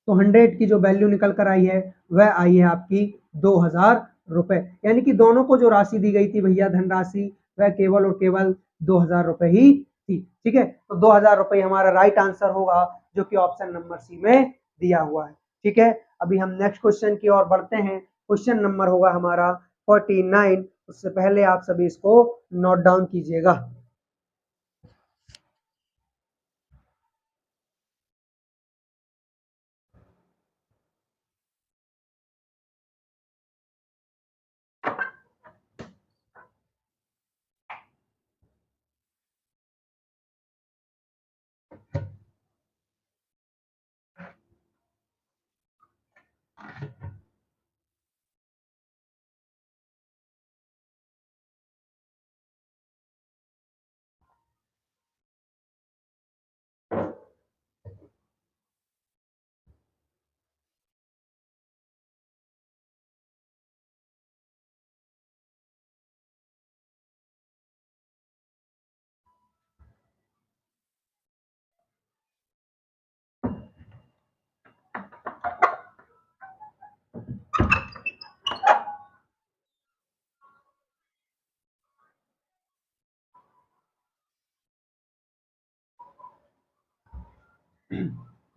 तो 100 की जो वैल्यू निकल कर आई है वह आई है आपकी 2000 रुपए। यानी कि दोनों को जो राशि दी गई थी भैया, धनराशि, वह केवल और केवल 2000 रुपए ही थी। ठीक है, तो 2000 रुपए हमारा राइट आंसर होगा, जो कि ऑप्शन नंबर सी में दिया हुआ है। ठीक है, अभी हम नेक्स्ट क्वेश्चन की ओर बढ़ते हैं। क्वेश्चन नंबर होगा हमारा 49। उससे पहले आप सभी इसको नोट डाउन कीजिएगा।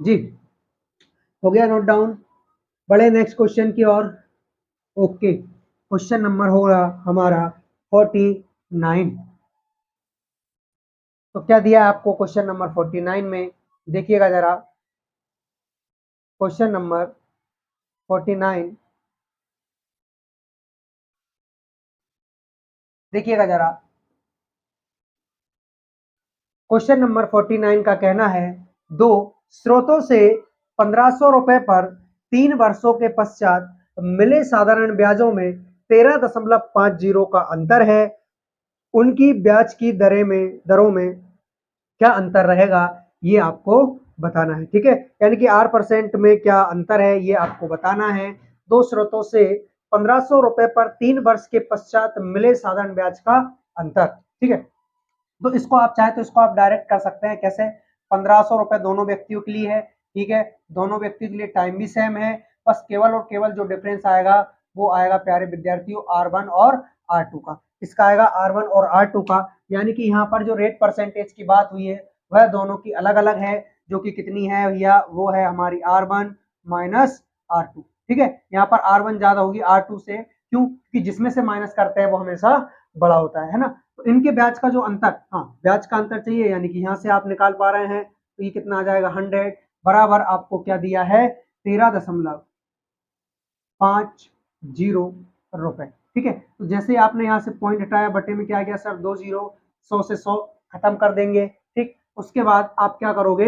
जी, हो गया नोट डाउन, बड़े नेक्स्ट क्वेश्चन की ओर। ओके, क्वेश्चन नंबर होगा हमारा 49। तो क्या दिया है आपको क्वेश्चन नंबर 49 में, देखिएगा जरा। क्वेश्चन नंबर 49, देखिएगा जरा। क्वेश्चन नंबर 49 का कहना है, दो स्रोतों से 1500 रुपए पर 3 वर्षों के पश्चात मिले साधारण ब्याजों में 13.50 का अंतर है। उनकी ब्याज की दरों में क्या अंतर रहेगा, ये आपको बताना है। ठीक है, यानी कि R% में क्या अंतर है ये आपको बताना है। दो स्रोतों से 1500 रुपए पर 3 वर्ष के पश्चात मिले साधारण ब्याज का अंतर। ठीक है, तो इसको आप चाहे तो इसको आप डायरेक्ट कर सकते हैं। कैसे, 1500 रुपए दोनों व्यक्तियों के लिए है। ठीक है, दोनों व्यक्तियों के लिए टाइम भी सेम है, बस केवल और केवल जो डिफरेंस आएगा वो आएगा प्यारे विद्यार्थियों R1 और R2 का। इसका आएगा R1 और R2 का, यानी कि यहाँ पर जो रेट परसेंटेज की बात हुई है वह दोनों की अलग अलग है, जो कि कितनी है भैया, वो है हमारी R1 माइनस R2। ठीक है, यहाँ पर R1 ज्यादा होगी R2 से, क्यों, क्योंकि जिसमें से माइनस करते हैं वो हमेशा बड़ा होता है ना। तो इनके ब्याज का जो अंतर, हाँ ब्याज का अंतर चाहिए, यानी कि यहाँ से आप निकाल पा रहे हैं, तो ये कितना आ जाएगा 100 बराबर आपको क्या दिया है 13.50 रुपए। ठीक है, तो जैसे आपने यहाँ से पॉइंट हटाया, बटे में क्या आ गया सर 2 जीरो, 100 से 100 खत्म कर देंगे। ठीक, उसके बाद आप क्या करोगे,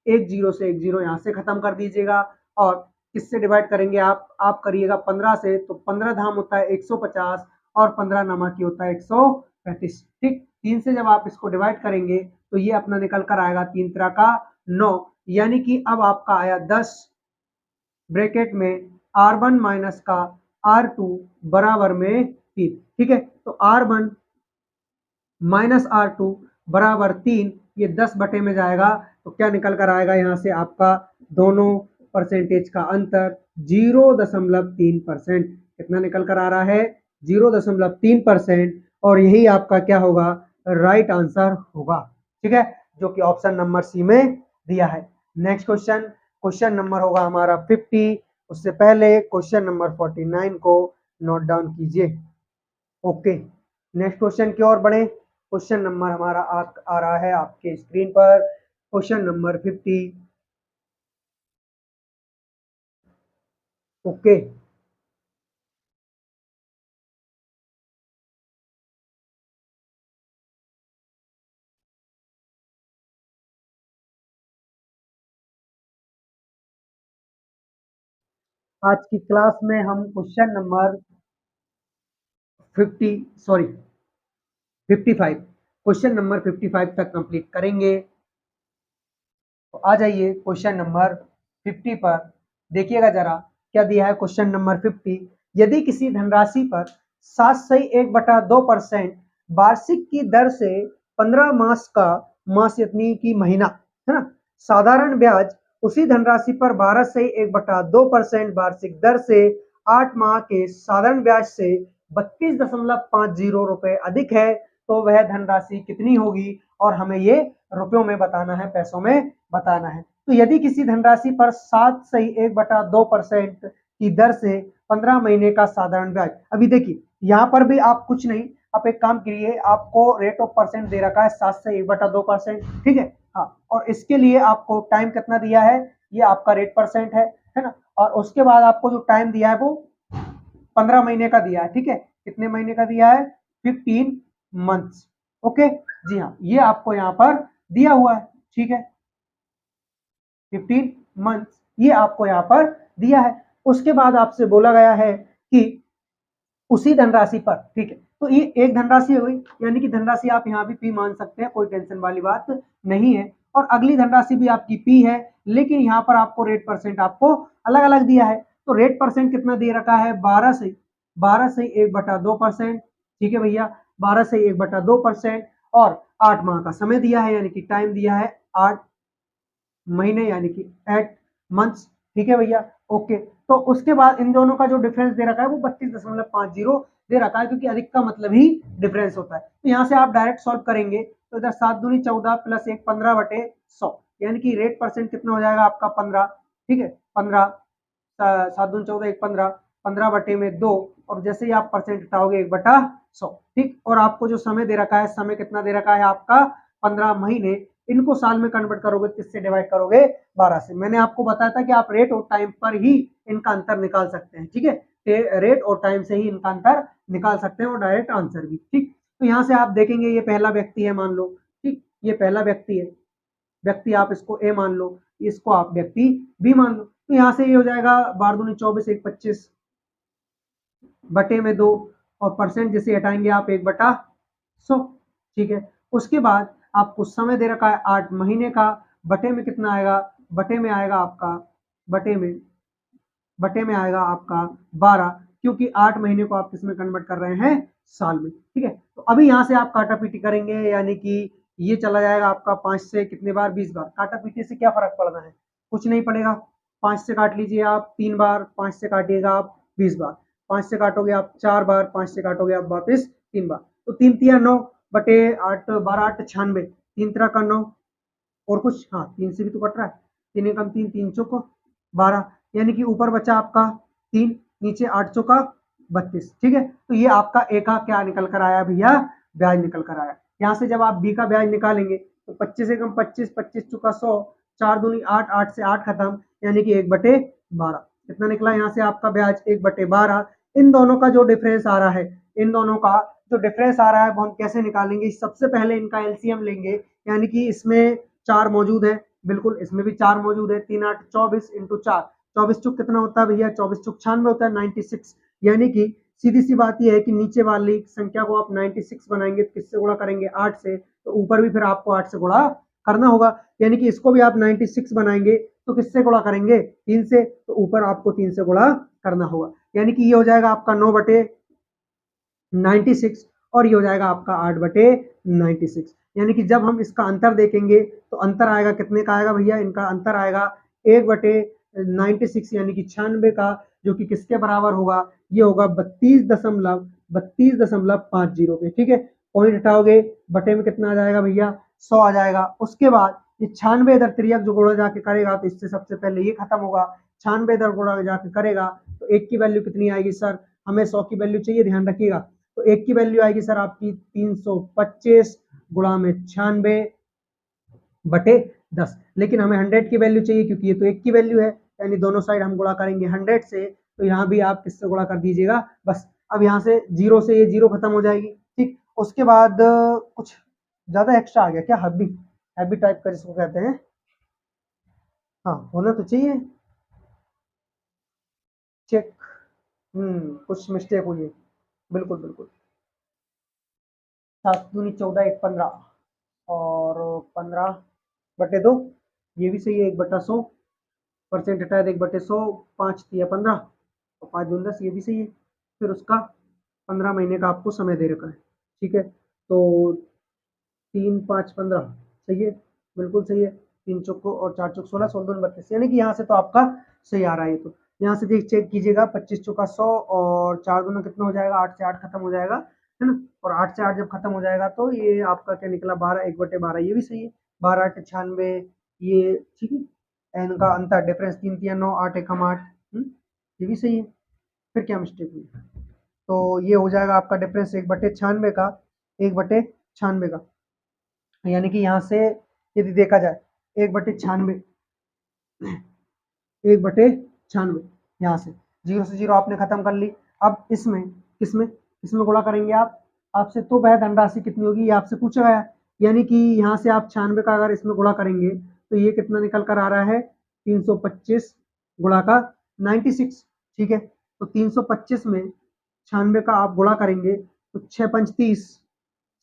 एक जीरो से एक जीरो यहाँ से खत्म कर दीजिएगा, और किससे डिवाइड करेंगे आप करिएगा 15 से, तो 15 धाम होता है 150 और 15 नमक होता है 135। ठीक, 3 से जब आप इसको डिवाइड करेंगे तो ये अपना निकल कर आएगा 3 3 का 9, यानी कि अब आपका आया 10 ब्रैकेट में R1 माइनस का R2 बराबर में 3। ठीक है, तो R1 माइनस R2 बराबर 3, ये 10 बटे में जाएगा तो क्या निकल कर आएगा यहाँ से आपका दोनों परसेंटेज का अंतर 0.3%। कितना निकल कर आ रहा है? 0.3%। और यही आपका क्या होगा? राइट आंसर होगा। ठीक है, जो कि ऑप्शन नंबर सी में दिया है। नेक्स्ट क्वेश्चन, क्वेश्चन नंबर होगा हमारा 50। उससे पहले क्वेश्चन नंबर 49 को नोट डाउन कीजिए। ओके, नेक्स्ट क्वेश्चन की ओर बढ़े। क्वेश्चन नंबर हमारा आ रहा है आपके स्क्रीन पर, क्वेश्चन नंबर 50। ओके, आज की क्लास में हम question number 50 sorry 55, question number 55 तक कंप्लीट करेंगे। तो आ जाइए क्वेश्चन नंबर 50 पर। देखिएगा जरा क्या दिया है क्वेश्चन नंबर 50। यदि किसी धनराशि पर 7/2% वार्षिक की दर से 15 मास का मास यानी कि महीना है ना, साधारण ब्याज उसी धनराशि पर 12/1/2% वार्षिक दर से 8 माह के साधारण ब्याज से 32.50 रुपए अधिक है, तो वह धनराशि कितनी होगी? और हमें ये रुपयों में बताना है, पैसों में बताना है। तो यदि किसी धनराशि पर 7/1/2% की दर से 15 महीने का साधारण ब्याज, अभी देखिए यहाँ पर भी आप कुछ नहीं, आप एक काम करिए, आपको रेट ऑफ परसेंट दे रखा है 7/1/2%। ठीक है, हाँ, और इसके लिए आपको टाइम कितना दिया है? ये आपका रेट परसेंट है ना, और उसके बाद आपको जो टाइम दिया है वो 15 महीने का दिया है। ठीक है, कितने महीने का दिया है? 15 मंथ्स। ओके, जी हाँ, ये आपको यहाँ पर दिया हुआ है। ठीक है, 15 मंथ्स ये आपको यहाँ पर दिया है। उसके बाद आपसे बोला गया है कि उसी धनराशि पर, ठीक है, तो ये एक धनराशि हो गई, यानी कि धनराशि आप यहाँ भी पी मान सकते हैं, कोई टेंशन वाली बात नहीं है। और अगली धनराशि भी आपकी पी है, लेकिन यहाँ पर आपको रेट परसेंट आपको अलग अलग दिया है। तो रेट परसेंट कितना दे रखा है? 12/1/2%। ठीक है भैया, 12/1/2%। और 8 माह का समय दिया है, यानी कि टाइम दिया है 8 महीने, यानी कि 8 मंथ्स। ठीक है भैया, ओके। तो उसके बाद इन दोनों का जो डिफरेंस दे रखा है वो 32.50 दे रखा है, क्योंकि अधिक का मतलब ही डिफरेंस होता है। तो यहाँ से आप डायरेक्ट सॉल्व करेंगे तो इधर 7 दूनी 14 प्लस 1 15/100, यानी कि रेट परसेंट कितना हो जाएगा आपका? 15। ठीक है, 15, 7 दूनी 14, 1 15, 15/2, और जैसे ही आप परसेंट हटाओगे 1/100। ठीक, और आपको जो समय दे रखा है, समय कितना दे रखा है आपका? 15 महीने। इनको साल में कन्वर्ट करोगे, किससे डिवाइड करोगे? 12 से। मैंने आपको बताया था कि आप रेट और टाइम पर ही इनका अंतर निकाल सकते हैं। ठीक है, रेट और टाइम से ही इनका अंतर निकाल सकते हैं, और डायरेक्ट आंसर भी। ठीक, तो यहाँ से आप देखेंगे ये पहला व्यक्ति है मान लो। ठीक, ये पहला व्यक्ति है, व्यक्ति आप इसको ए मान लो, इसको आप व्यक्ति बी मान लो। तो यहाँ से ये हो जाएगा 12 दूनी 24, 1 25 बटे में 2, और परसेंट जैसे हटाएंगे आप 1/100। ठीक है, उसके बाद आपको समय दे रखा है 8 महीने का, बटे में कितना आएगा? बटे में आएगा आपका, बटे में आएगा आपका 12, क्योंकि 8 महीने को आप किसमें कन्वर्ट कर रहे हैं? साल में। ठीक है, तो अभी यहाँ से आप काटा पीटी करेंगे, यानी कि ये चला जाएगा आपका 5 से कितने बार? 20 बार। काटा पीटी से क्या फर्क पड़ना है? कुछ नहीं पड़ेगा। 5 से काट लीजिए आप 3 बार, 5 से काटिएगा आप 20 बार, 5 से काटोगे आप 4 बार, 5 से काटोगे आप वापिस 3 बार। तो 3 तिया 9 बटे 8, 12 8 96, 3 तरह का 9, और कुछ, हाँ 3 से भी तो कट रहा है, 3 एकम 3, 3 चौको 12, यानी कि ऊपर बचा आपका 3, नीचे 8 चौका 32। ठीक है, तो ये आपका ए का क्या निकल कर आया भैया? ब्याज निकल कर आया। यहाँ से जब आप बी का ब्याज निकालेंगे तो 25 एकम 25, 25 चौका 100, 4 दूनी 8, 8 से 8 खत्म, यानी कि 1/12। कितना निकला यहाँ से आपका ब्याज? 1/12। इन दोनों का जो डिफरेंस आ रहा है, इन दोनों का जो डिफरेंस आ रहा है वो हम कैसे निकालेंगे? सबसे पहले इनका एलसीएम लेंगे, यानी कि इसमें 4 मौजूद है, बिल्कुल इसमें भी 4 मौजूद है, 3 8 24 इंटू 4, 24 चौक कितना होता है भैया, 24 चौक 96 होता है, 96। यानी कि सीधी सी बात यह है कि नीचे वाली संख्या को आप 96 बनाएंगे तो किससे गुणा करेंगे, 8 से, तो ऊपर भी फिर आपको 8 से गुणा करना होगा। यानी कि इसको भी आप 96 बनाएंगे तो किससे गुणा करेंगे, 3 से, तो ऊपर आपको 3 से गुणा करना होगा। यानी कि ये हो जाएगा आपका 9/96 और ये हो जाएगा आपका 8/96। यानी कि जब हम इसका अंतर देखेंगे तो अंतर आएगा कितने का आएगा भैया, इनका अंतर आएगा 1/96 यानी कि 96 का, जो कि किसके बराबर होगा, ये होगा 32.50 पे। ठीक है, पॉइंट हटाओगे, बटे में कितना आ जाएगा भैया, 100 आ जाएगा। उसके बाद ये 96 इधर तिरक जो गुणा जाके करेगा तो इससे सबसे पहले ये खत्म होगा, 96 इधर गुणा जाके करेगा तो एक की वैल्यू कितनी आएगी सर, हमें 100 की वैल्यू चाहिए, ध्यान रखिएगा। तो एक की वैल्यू आएगी सर आपकी 325 गुणा में 96/10। लेकिन हमें 100 की वैल्यू चाहिए क्योंकि ये तो एक की वैल्यू है, यानी दोनों साइड हम गुणा करेंगे 100 से, तो यहाँ भी आप किससे गुणा कर दीजिएगा बस। अब यहाँ से जीरो से ये जीरो खत्म हो जाएगी। ठीक, उसके बाद कुछ ज्यादा एक्स्ट्रा आ गया क्या, हैवी हैवी टाइप का जिसको कहते हैं, हाँ होना तो चाहिए, चेक, कुछ मिस्टेक हुई है, बिल्कुल बिल्कुल। 7 दूनी 14, 1 15 और 15/2, ये भी सही है, 1/100, परसेंट हटाया 1/100, 5 दिया 15 और 5 दूनी 10, ये भी सही है। फिर उसका 15 महीने का आपको समय दे रखा है। ठीक है, तो 3 5 15 सही है, बिल्कुल सही है। 3 चौको और 4 चौक 16, 16 दूनी 32, यानी कि यहाँ से तो आपका सही आ रहा है। ये तो यहाँ से देख चेक कीजिएगा, 25 चौका 100 और 4 दूना कितना हो जाएगा, 8 से 8 खत्म हो जाएगा, है ना। और 8 से 8 जब खत्म हो जाएगा तो ये आपका क्या निकला, 12, 1/12, ये भी सही है, 12 8 96, ये ठीक है। इनका अंतर डिफरेंस 3 3 9, 8 1 8, ये भी सही है। फिर क्या मिस्टेक हुई, तो ये हो जाएगा आपका डिफरेंस 1/96 का, 1/96 का, यानी कि यहाँ से यदि देखा जाए 1/96, 1/96, यहाँ से जीरो से जीरो आपने खत्म कर ली। अब इसमें किसमें किसमें गुणा करेंगे आप, आपसे तो वह धनराशि कितनी होगी ये आपसे पूछा गया, यानी कि यहाँ से आप 96 का अगर इसमें गुणा करेंगे तो ये कितना निकल कर आ रहा है, 325 गुणा का 96। ठीक है, तो 325 में 96 का आप गुणा करेंगे तो 6 5 30,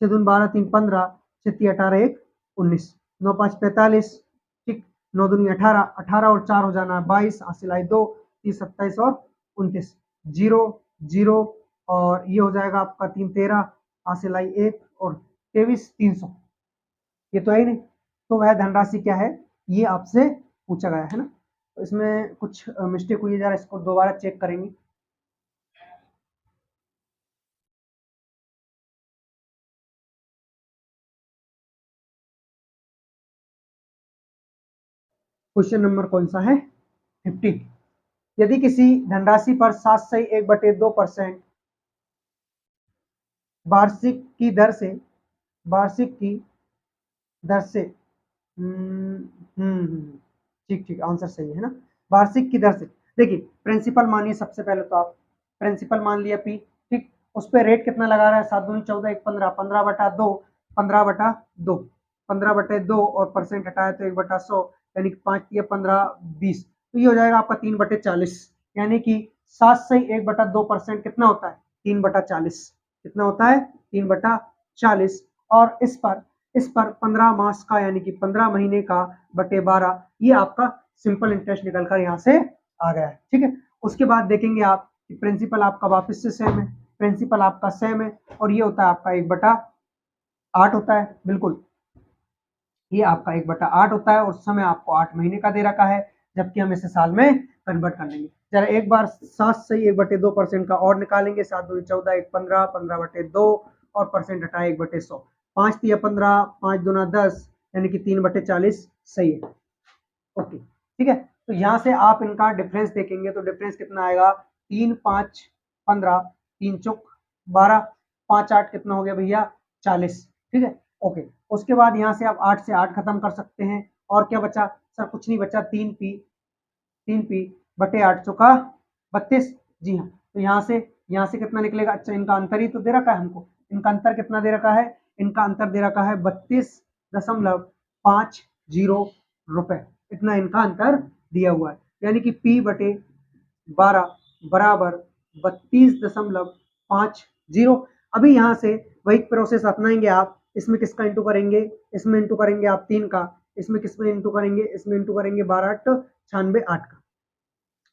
6 दूनी 12, 3 15, 6 3 18, 1 19, 9 5 45, ठीक, 9 दूनी 18, 18 और 4 हो जाना 22, हासिल आई 2, 30 27 और 29, जीरो जीरो, और ये हो जाएगा आपका 3 13, हासिल आई 1 और 23 300, ये तो है ही नहीं। तो वह धनराशि क्या है, ये आपसे पूछा गया है ना। तो इसमें कुछ मिस्टेक हुई है, जरा इसको दोबारा चेक करेंगे। क्वेश्चन नंबर कौन सा है, 50। यदि किसी धनराशि पर 7/1/2% वार्षिक की दर से, वार्षिक की दर से, ठीक ठीक, आंसर सही है ना, वार्षिक की दर से। देखिए प्रिंसिपल मानिए, सबसे पहले तो आप प्रिंसिपल मान लिया पी, ठीक, उस पर रेट कितना लगा रहा है, 7 दूनी 14, 1 15, 15/2, 15/2, 15/2 और परसेंट हटाया तो 1/100, यानी कि 5 या 15 20, तो ये हो जाएगा आपका 3/40, यानी कि 7/1/2% कितना होता है, 3/40, कितना होता है, 3/40। और इस पर 15 मास का यानी कि 15 महीने का बटे 12, ये आपका सिंपल इंटरेस्ट निकल कर यहाँ से आ गया है। ठीक है, उसके बाद देखेंगे आप कि प्रिंसिपल आपका वापस से सेम है, प्रिंसिपल आपका सेम है, और ये होता है आपका 1/8 होता है, बिल्कुल ये आपका 1/8 होता है, और समय आपको 8 महीने का दे रखा है, जबकि हम इसे साल में कन्वर्ट कर लेंगे। जरा एक बार 7/1/2% का और निकालेंगे, 7 दूनी 14, 1 15, 15/2 और परसेंट हटाए 1/100, 5 तिया 15, 5 दूना 10, यानी कि 3/40 सही है। ओके ठीक है, तो यहाँ से आप इनका डिफरेंस देखेंगे तो डिफरेंस कितना आएगा, 3 5 15, 3 चौक 12, 5 8 कितना हो गया भैया, 40। ठीक है, ओके, उसके बाद यहाँ से आप 8 से 8 खत्म कर सकते हैं, और क्या बचा सर, कुछ नहीं बचा, 3p बटे 8 चौका 32, जी हाँ। तो यहाँ से कितना निकलेगा, अच्छा इनका अंतर ही तो दे रखा है हमको, इनका अंतर कितना दे रखा है, इनका अंतर दे रखा है 32.50 रुपए, इतना इनका अंतर दिया हुआ है। यानी कि P बटे 12 बराबर 32.50। अभी यहाँ से वही प्रोसेस अपनाएंगे आप। इसमें किसका इंटू करेंगे, इसमें इंटू करेंगे आप 3 का, इसमें किसमें इंटू करेंगे, इसमें इंटू करेंगे 12 8 96 8 का।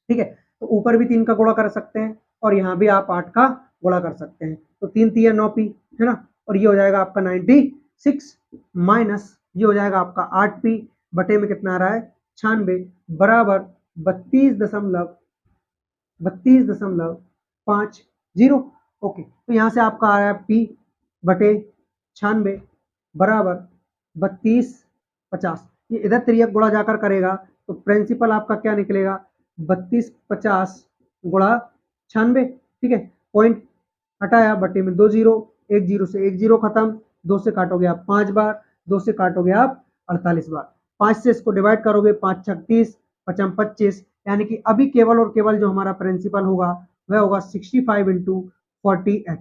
ठीक है, तो ऊपर भी 3 का गुणा कर सकते हैं और यहाँ भी आप 8 का गुणा कर सकते हैं। तो 3 3 9 पी है ना, और ये हो जाएगा आपका 96 माइनस ये हो जाएगा आपका 8 पी बटे में कितना आ रहा है 96 बराबर 32.50। ओके, तो यहाँ से आपका आ रहा है पी बटे 96 बराबर 32.50। ये इधर त्रियक गुणा जाकर करेगा तो प्रिंसिपल आपका क्या निकलेगा 32.50 गुणा 96। ठीक है, पॉइंट हटाया बटे में 2 जीरो, 1 जीरो से 1 जीरो खत्म, 2 से काटोगे आप 5 बार, 2 से काटोगे आप 48 बार, 5 से इसको डिवाइड करोगे 5 36 55 25, यानी कि अभी केवल और केवल जो हमारा प्रिंसिपल होगा वह होगा 65 इंटू 48।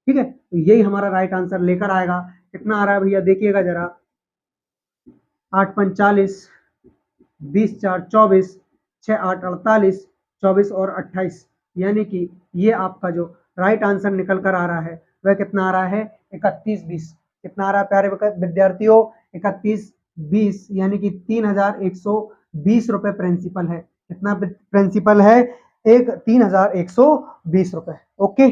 ठीक है, तो यही हमारा राइट आंसर लेकर आएगा। कितना आ रहा है भैया देखिएगा जरा, 8 5 40, 20 4 24, 6 8 48, 24 और 28, यानी कि ये आपका जो राइट आंसर निकल कर आ रहा है वह कितना आ रहा है 3120। कितना आ रहा है प्यारे विद्यार्थियों 3120, यानी कि 3120 रुपए प्रिंसिपल है। कितना प्रिंसिपल है, 3120 रुपए। ओके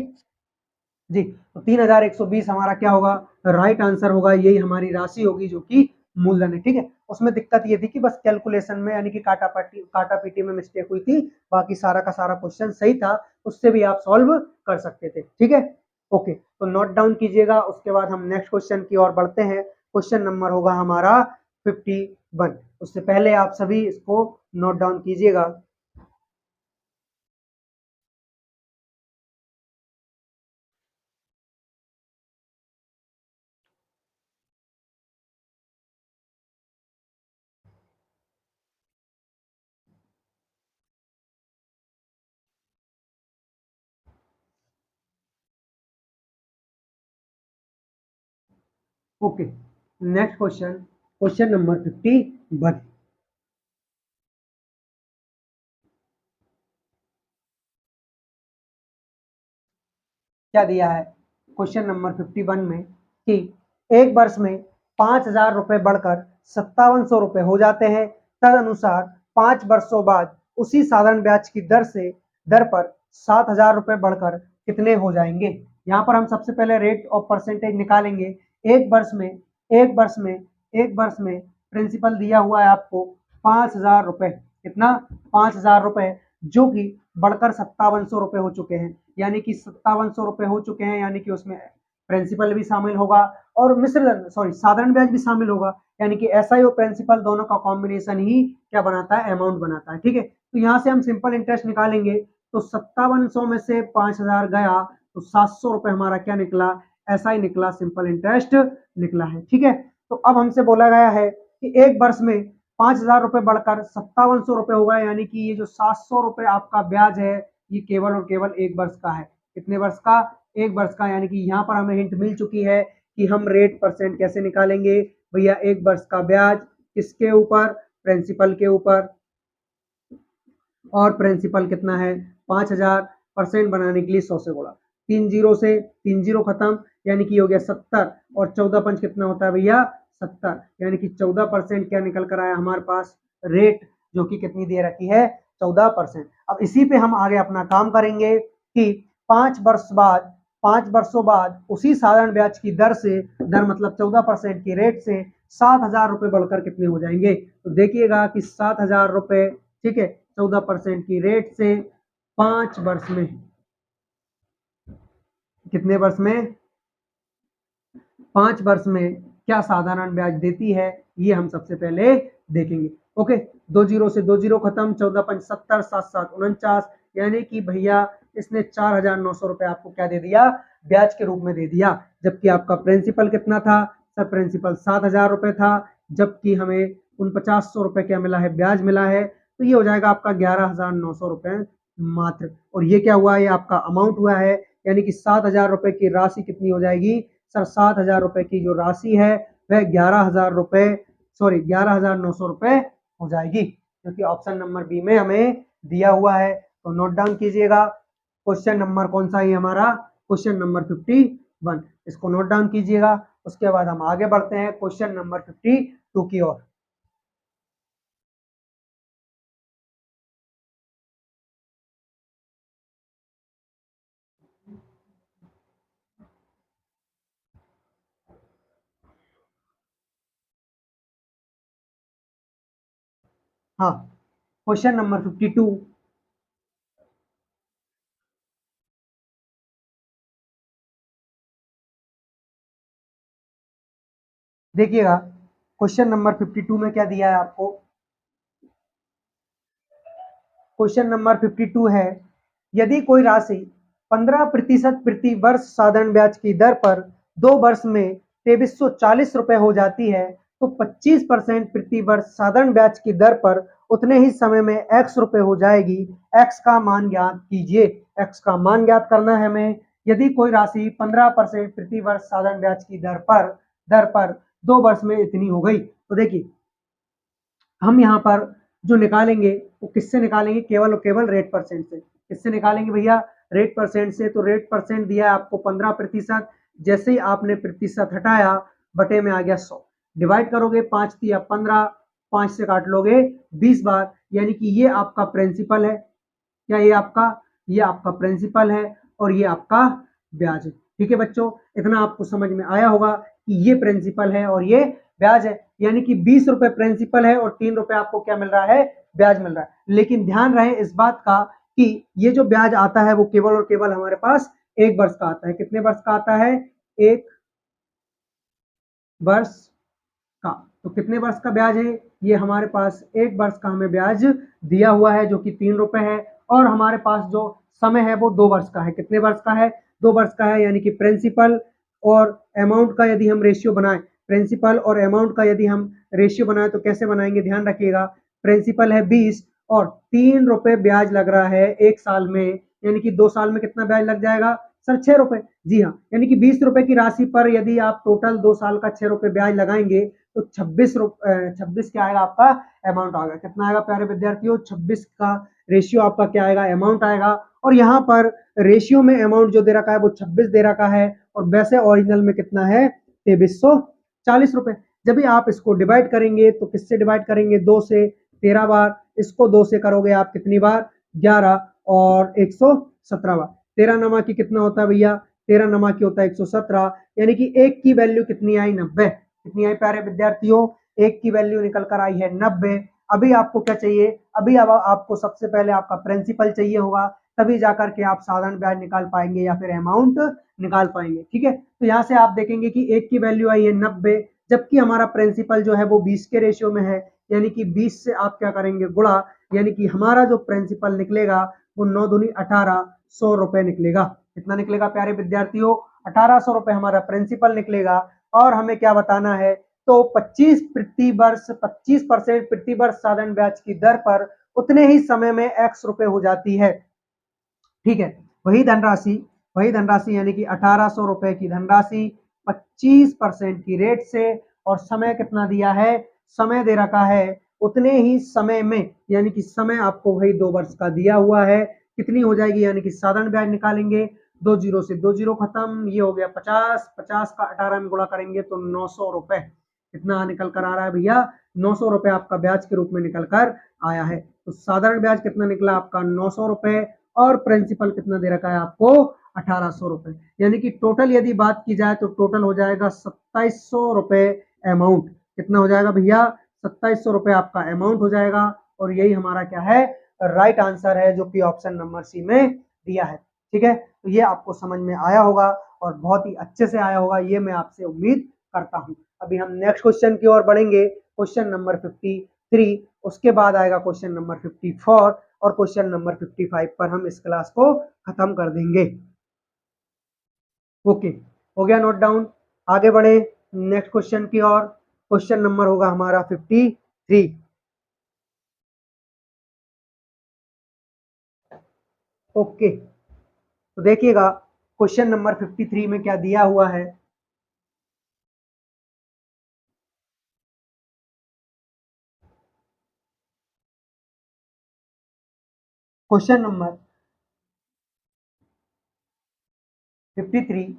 जी, तो 3120 हमारा क्या होगा राइट आंसर होगा, यही हमारी राशि होगी जो कि मूलधन है। ठीक है, उसमें दिक्कत ये थी कि बस कैलकुलेशन में यानी कि काटा पीटी में मिस्टेक हुई थी, बाकी सारा का सारा क्वेश्चन सही था, उससे भी आप सॉल्व कर सकते थे। ठीक है, ओके, तो नोट डाउन कीजिएगा। उसके बाद हम नेक्स्ट क्वेश्चन की ओर बढ़ते हैं। क्वेश्चन नंबर होगा हमारा 51। उससे पहले आप सभी इसको नोट डाउन कीजिएगा। Okay, next question, question number 51। क्या दिया है क्वेश्चन नंबर 51 में कि एक वर्ष में 5,000 रुपए बढ़कर 5700 रुपए हो जाते हैं, तदनुसार 5 वर्षों बाद उसी साधारण ब्याज की दर पर 7,000 रुपए बढ़कर कितने हो जाएंगे। यहाँ पर हम सबसे पहले रेट ऑफ परसेंटेज निकालेंगे। एक वर्ष में एक वर्ष में एक वर्ष में प्रिंसिपल दिया हुआ है आपको 5,000 रुपए। कितना 5,000 रुपए, जो कि बढ़कर 5700 रुपए हो चुके हैं, यानी कि 5700 रुपए हो चुके हैं, यानी कि उसमें प्रिंसिपल भी शामिल होगा और साधारण ब्याज भी शामिल होगा, यानी कि एसआई और प्रिंसिपल दोनों का कॉम्बिनेशन ही क्या बनाता है अमाउंट बनाता है। ठीक है, तो यहाँ से हम सिंपल इंटरेस्ट निकालेंगे तो 5700 में से 5,000 गया तो 700 रुपए हमारा क्या निकला, एसआई निकला, सिंपल इंटरेस्ट निकला है। ठीक है, तो अब हमसे बोला गया है कि एक वर्ष में 5,000 रुपए बढ़कर 5700 रुपए होगा, यानी कि ये जो 700 रुपए आपका ब्याज है ये केवल और केवल एक वर्ष का है। कितने वर्ष का, एक वर्ष का, यानी कि यहाँ पर हमें हिंट मिल चुकी है कि हम रेट परसेंट कैसे निकालेंगे भैया। एक वर्ष का ब्याज किसके ऊपर, प्रिंसिपल के ऊपर, और प्रिंसिपल कितना है 5,000, परसेंट बनाने के लिए 100 से गुणा, 3 जीरो से 3 जीरो खत्म, यानी कि हो गया 70, और 14 पंच कितना होता है भैया 70, यानी कि 14% क्या निकल कर आया हमारे पास रेट, जो कि कितनी दे रखी है 14%। अब इसी पे हम आगे अपना काम करेंगे कि 5 वर्षों बाद उसी साधारण ब्याज की दर मतलब 14% की रेट से 7,000 रुपए बढ़कर कितने हो जाएंगे। तो देखिएगा कि 7,000 रुपए, ठीक है, 14% की रेट से 5 वर्ष में, कितने वर्ष में 5 वर्ष में क्या साधारण ब्याज देती है, ये हम सबसे पहले देखेंगे। ओके, 2 जीरो से 2 जीरो खत्म, 14 पंच 70, 7 7 49, यानी कि भैया इसने 4,900 रुपए आपको क्या दे दिया, ब्याज के रूप में दे दिया। जबकि आपका प्रिंसिपल कितना था सर, प्रिंसिपल 7,000 रुपए था, जबकि हमें 4900 रुपए क्या मिला है, ब्याज मिला है। तो ये हो जाएगा आपका 11,900 रुपए मात्र, और ये क्या हुआ, ये आपका अमाउंट हुआ है, यानी कि 7,000 रुपए की राशि कितनी हो जाएगी सर, 7,000 रुपए की जो राशि है वह 11,900 रुपए हो जाएगी। क्योंकि ऑप्शन नंबर बी में हमें दिया हुआ है। तो नोट डाउन कीजिएगा। क्वेश्चन नंबर कौन सा है हमारा? क्वेश्चन नंबर 51, इसको नोट डाउन कीजिएगा। उसके बाद हम आगे बढ़ते हैं क्वेश्चन नंबर 52 की ओर। हाँ, क्वेश्चन नंबर 52। देखिएगा, क्वेश्चन नंबर 52 में क्या दिया है आपको? क्वेश्चन नंबर 52 है, यदि कोई राशि 15% प्रति वर्ष साधारण ब्याज की दर पर 2 वर्ष में 2340 रुपए हो जाती है, तो 25% प्रति वर्ष साधारण ब्याज की दर पर उतने ही समय में एक्स रुपए हो जाएगी। एक्स का मान ज्ञात कीजिए। एक्स का मान ज्ञात करना है हमें। यदि कोई राशि 15% प्रति वर्ष साधारण ब्याज की दर पर 2 वर्ष में इतनी हो गई, तो देखिए हम यहाँ पर जो निकालेंगे वो किससे निकालेंगे? केवल और केवल रेट परसेंट से। किससे निकालेंगे भैया? रेट परसेंट से। तो रेट परसेंट दिया है आपको 15%। जैसे ही आपने प्रतिशत हटाया, बटे में आ गया 100। डिवाइड करोगे 5 या 15, 5 से काट लोगे 20 बार, यानी कि ये आपका प्रिंसिपल है। क्या ये आपका प्रिंसिपल है और ये आपका ब्याज है। ठीक है बच्चों, इतना आपको समझ में आया होगा कि ये प्रिंसिपल है और ये ब्याज है। यानी कि 20 रुपए प्रिंसिपल है और 3 रुपए आपको क्या मिल रहा है? ब्याज मिल रहा है। लेकिन ध्यान रहे इस बात का कि ये जो ब्याज आता है वो केवल और केवल हमारे पास 1 वर्ष का आता है। कितने वर्ष का आता है? 1 वर्ष का। तो कितने वर्ष का ब्याज है? ये हमारे पास 1 वर्ष का हमें ब्याज दिया हुआ है, जो कि 3 रुपए है। और हमारे पास जो समय है वो 2 वर्ष का है। कितने वर्ष का है? 2 वर्ष का है। यानी कि प्रिंसिपल और अमाउंट का यदि हम रेशियो बनाए, प्रिंसिपल और अमाउंट का यदि हम रेशियो बनाए तो कैसे बनाएंगे? ध्यान रखिएगा। प्रिंसिपल है 20 और 3 रुपए ब्याज लग रहा है 1 साल में, यानी कि 2 साल में कितना ब्याज लग जाएगा सर? 6 रुपए। जी हाँ, यानी कि 20 रुपए की राशि पर यदि आप टोटल 2 साल का 6 रुपए ब्याज लगाएंगे तो 26 क्या आएगा आपका? अमाउंट आएगा। कितना आएगा प्यारे विद्यार्थियों? 26 का रेशियो आपका क्या आएगा? अमाउंट आएगा। और यहाँ पर रेशियो में अमाउंट जो दे रखा है वो 26 दे रखा है, और वैसे ओरिजिनल में कितना है? 2340 रुपए। जब भी आप इसको डिवाइड करेंगे तो किससे डिवाइड करेंगे? 2 से 13 बार। इसको 2 से करोगे आप कितनी बार? 11 और 117 बार। 13 नमा की कितना होता है भैया? 13 नमा की होता है 117, यानी कि एक की वैल्यू कितनी आई? 90। कितनी आई प्यारे विद्यार्थियों? एक की वैल्यू निकल कर आई है 90। अभी आपको क्या चाहिए? अभी अब आपको सबसे पहले आपका प्रिंसिपल चाहिए होगा, तभी जाकर के आप साधारण ब्याज निकाल पाएंगे या फिर अमाउंट निकाल पाएंगे। ठीक है, तो यहाँ से आप देखेंगे कि एक की वैल्यू आई है 90, जबकि हमारा प्रिंसिपल जो है वो 20 के रेशियो में है, यानी कि 20 से आप क्या करेंगे? गुणा। यानी कि हमारा जो प्रिंसिपल निकलेगा वो 9 दूनी 18, 100 रुपए निकलेगा। कितना निकलेगा प्यारे विद्यार्थियों? 1800 रुपए हमारा प्रिंसिपल निकलेगा। और हमें क्या बताना है? तो 25% प्रति वर्ष साधारण ब्याज की दर पर उतने ही समय में एक्स रुपए हो जाती है। ठीक है, वही धनराशि यानी कि 1800 रुपए की धनराशि 25% की रेट से, और समय कितना दिया है? समय दे रखा है उतने ही समय में, यानी कि समय आपको वही 2 वर्ष का दिया हुआ है। कितनी हो जाएगी? यानी कि साधारण ब्याज निकालेंगे, 2 जीरो से 2 जीरो खत्म, ये हो गया 50। 50 का 18 में गुणा करेंगे तो 900 रुपए। कितना निकल कर आ रहा है भैया? 900 रुपए आपका ब्याज के रूप में निकल कर आया है। तो साधारण ब्याज कितना निकला आपका? 900 रुपए। और प्रिंसिपल कितना दे रखा है आपको? 1800 रुपए। यानी कि टोटल यदि बात की जाए तो टोटल हो जाएगा 2700 रुपए अमाउंट। कितना हो जाएगा भैया? 2700 रुपए आपका अमाउंट हो जाएगा। और यही हमारा क्या है? राइट आंसर है, जो कि ऑप्शन नंबर सी में दिया है। ठीक है, तो ये आपको समझ में आया होगा और बहुत ही अच्छे से आया होगा, ये मैं आपसे उम्मीद करता हूं। अभी हम नेक्स्ट क्वेश्चन की ओर बढ़ेंगे, क्वेश्चन नंबर 53। उसके बाद आएगा क्वेश्चन नंबर 54 और क्वेश्चन नंबर 55 पर हम इस क्लास को खत्म कर देंगे। ओके, हो गया नोट डाउन। आगे बढ़े नेक्स्ट क्वेश्चन की ओर। क्वेश्चन नंबर होगा हमारा 53। ओके, तो देखिएगा क्वेश्चन नंबर 53 में क्या दिया हुआ है। क्वेश्चन नंबर 53,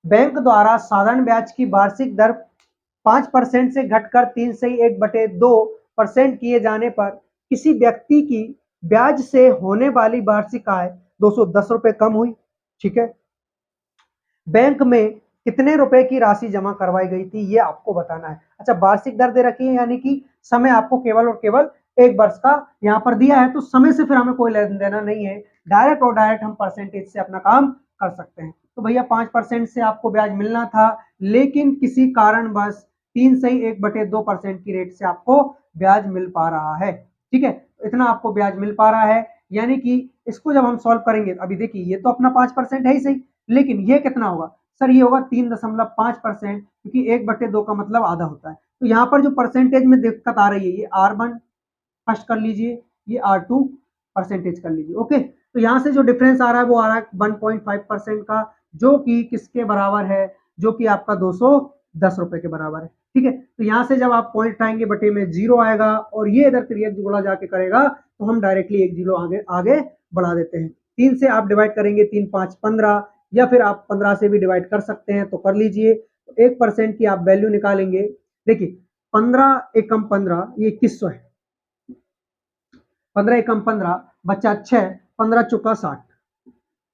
बैंक द्वारा साधारण ब्याज की वार्षिक दर 5% से घटकर 3/1/2% किए जाने पर किसी व्यक्ति की ब्याज से होने वाली वार्षिक आय 210 रुपए कम हुई। ठीक है, बैंक में कितने रुपए की राशि जमा करवाई गई थी ये आपको बताना है। अच्छा, वार्षिक दर दे रखी है, यानी कि समय आपको केवल और केवल 1 वर्ष का यहाँ पर दिया है, तो समय से फिर हमें कोई लेना देना नहीं है, डायरेक्ट और डायरेक्ट हम परसेंटेज से अपना काम कर सकते हैं। तो भैया 5% से आपको ब्याज मिलना था, लेकिन किसी कारणवश 3/1/2% की रेट से आपको ब्याज मिल पा रहा है। ठीक है, इतना आपको ब्याज मिल पा रहा है, यानी कि इसको जब हम सॉल्व करेंगे, अभी देखिए ये तो अपना 5% है ही सही, लेकिन ये कितना होगा सर, ये होगा 3.5%, क्योंकि 1/2 का मतलब आधा होता है। तो यहाँ पर जो परसेंटेज में दिक्कत आ रही है, ये R1 फर्स्ट कर लीजिए, ये R2 परसेंटेज कर लीजिए। ओके, तो यहाँ से जो डिफरेंस आ रहा है वो आ रहा है 1.5% का, जो कि किसके बराबर है, जो कि आपका 210 रुपए के बराबर है। ठीक है, तो यहाँ से जब आप पॉइंट आएंगे बटे में 0 आएगा, और ये इधर क्रिया जोड़ा जाके करेगा, तो हम डायरेक्टली 1 0 आगे आगे बढ़ा देते हैं। 3 से आप डिवाइड करेंगे, 3 5 15, या फिर आप 15 से भी डिवाइड कर सकते हैं, तो कर लीजिए। 1% की आप वैल्यू निकालेंगे, देखिए 15 एकम 15, ये 2100 है, 15 एकम 15 बच्चा 6, 15 चुका 60।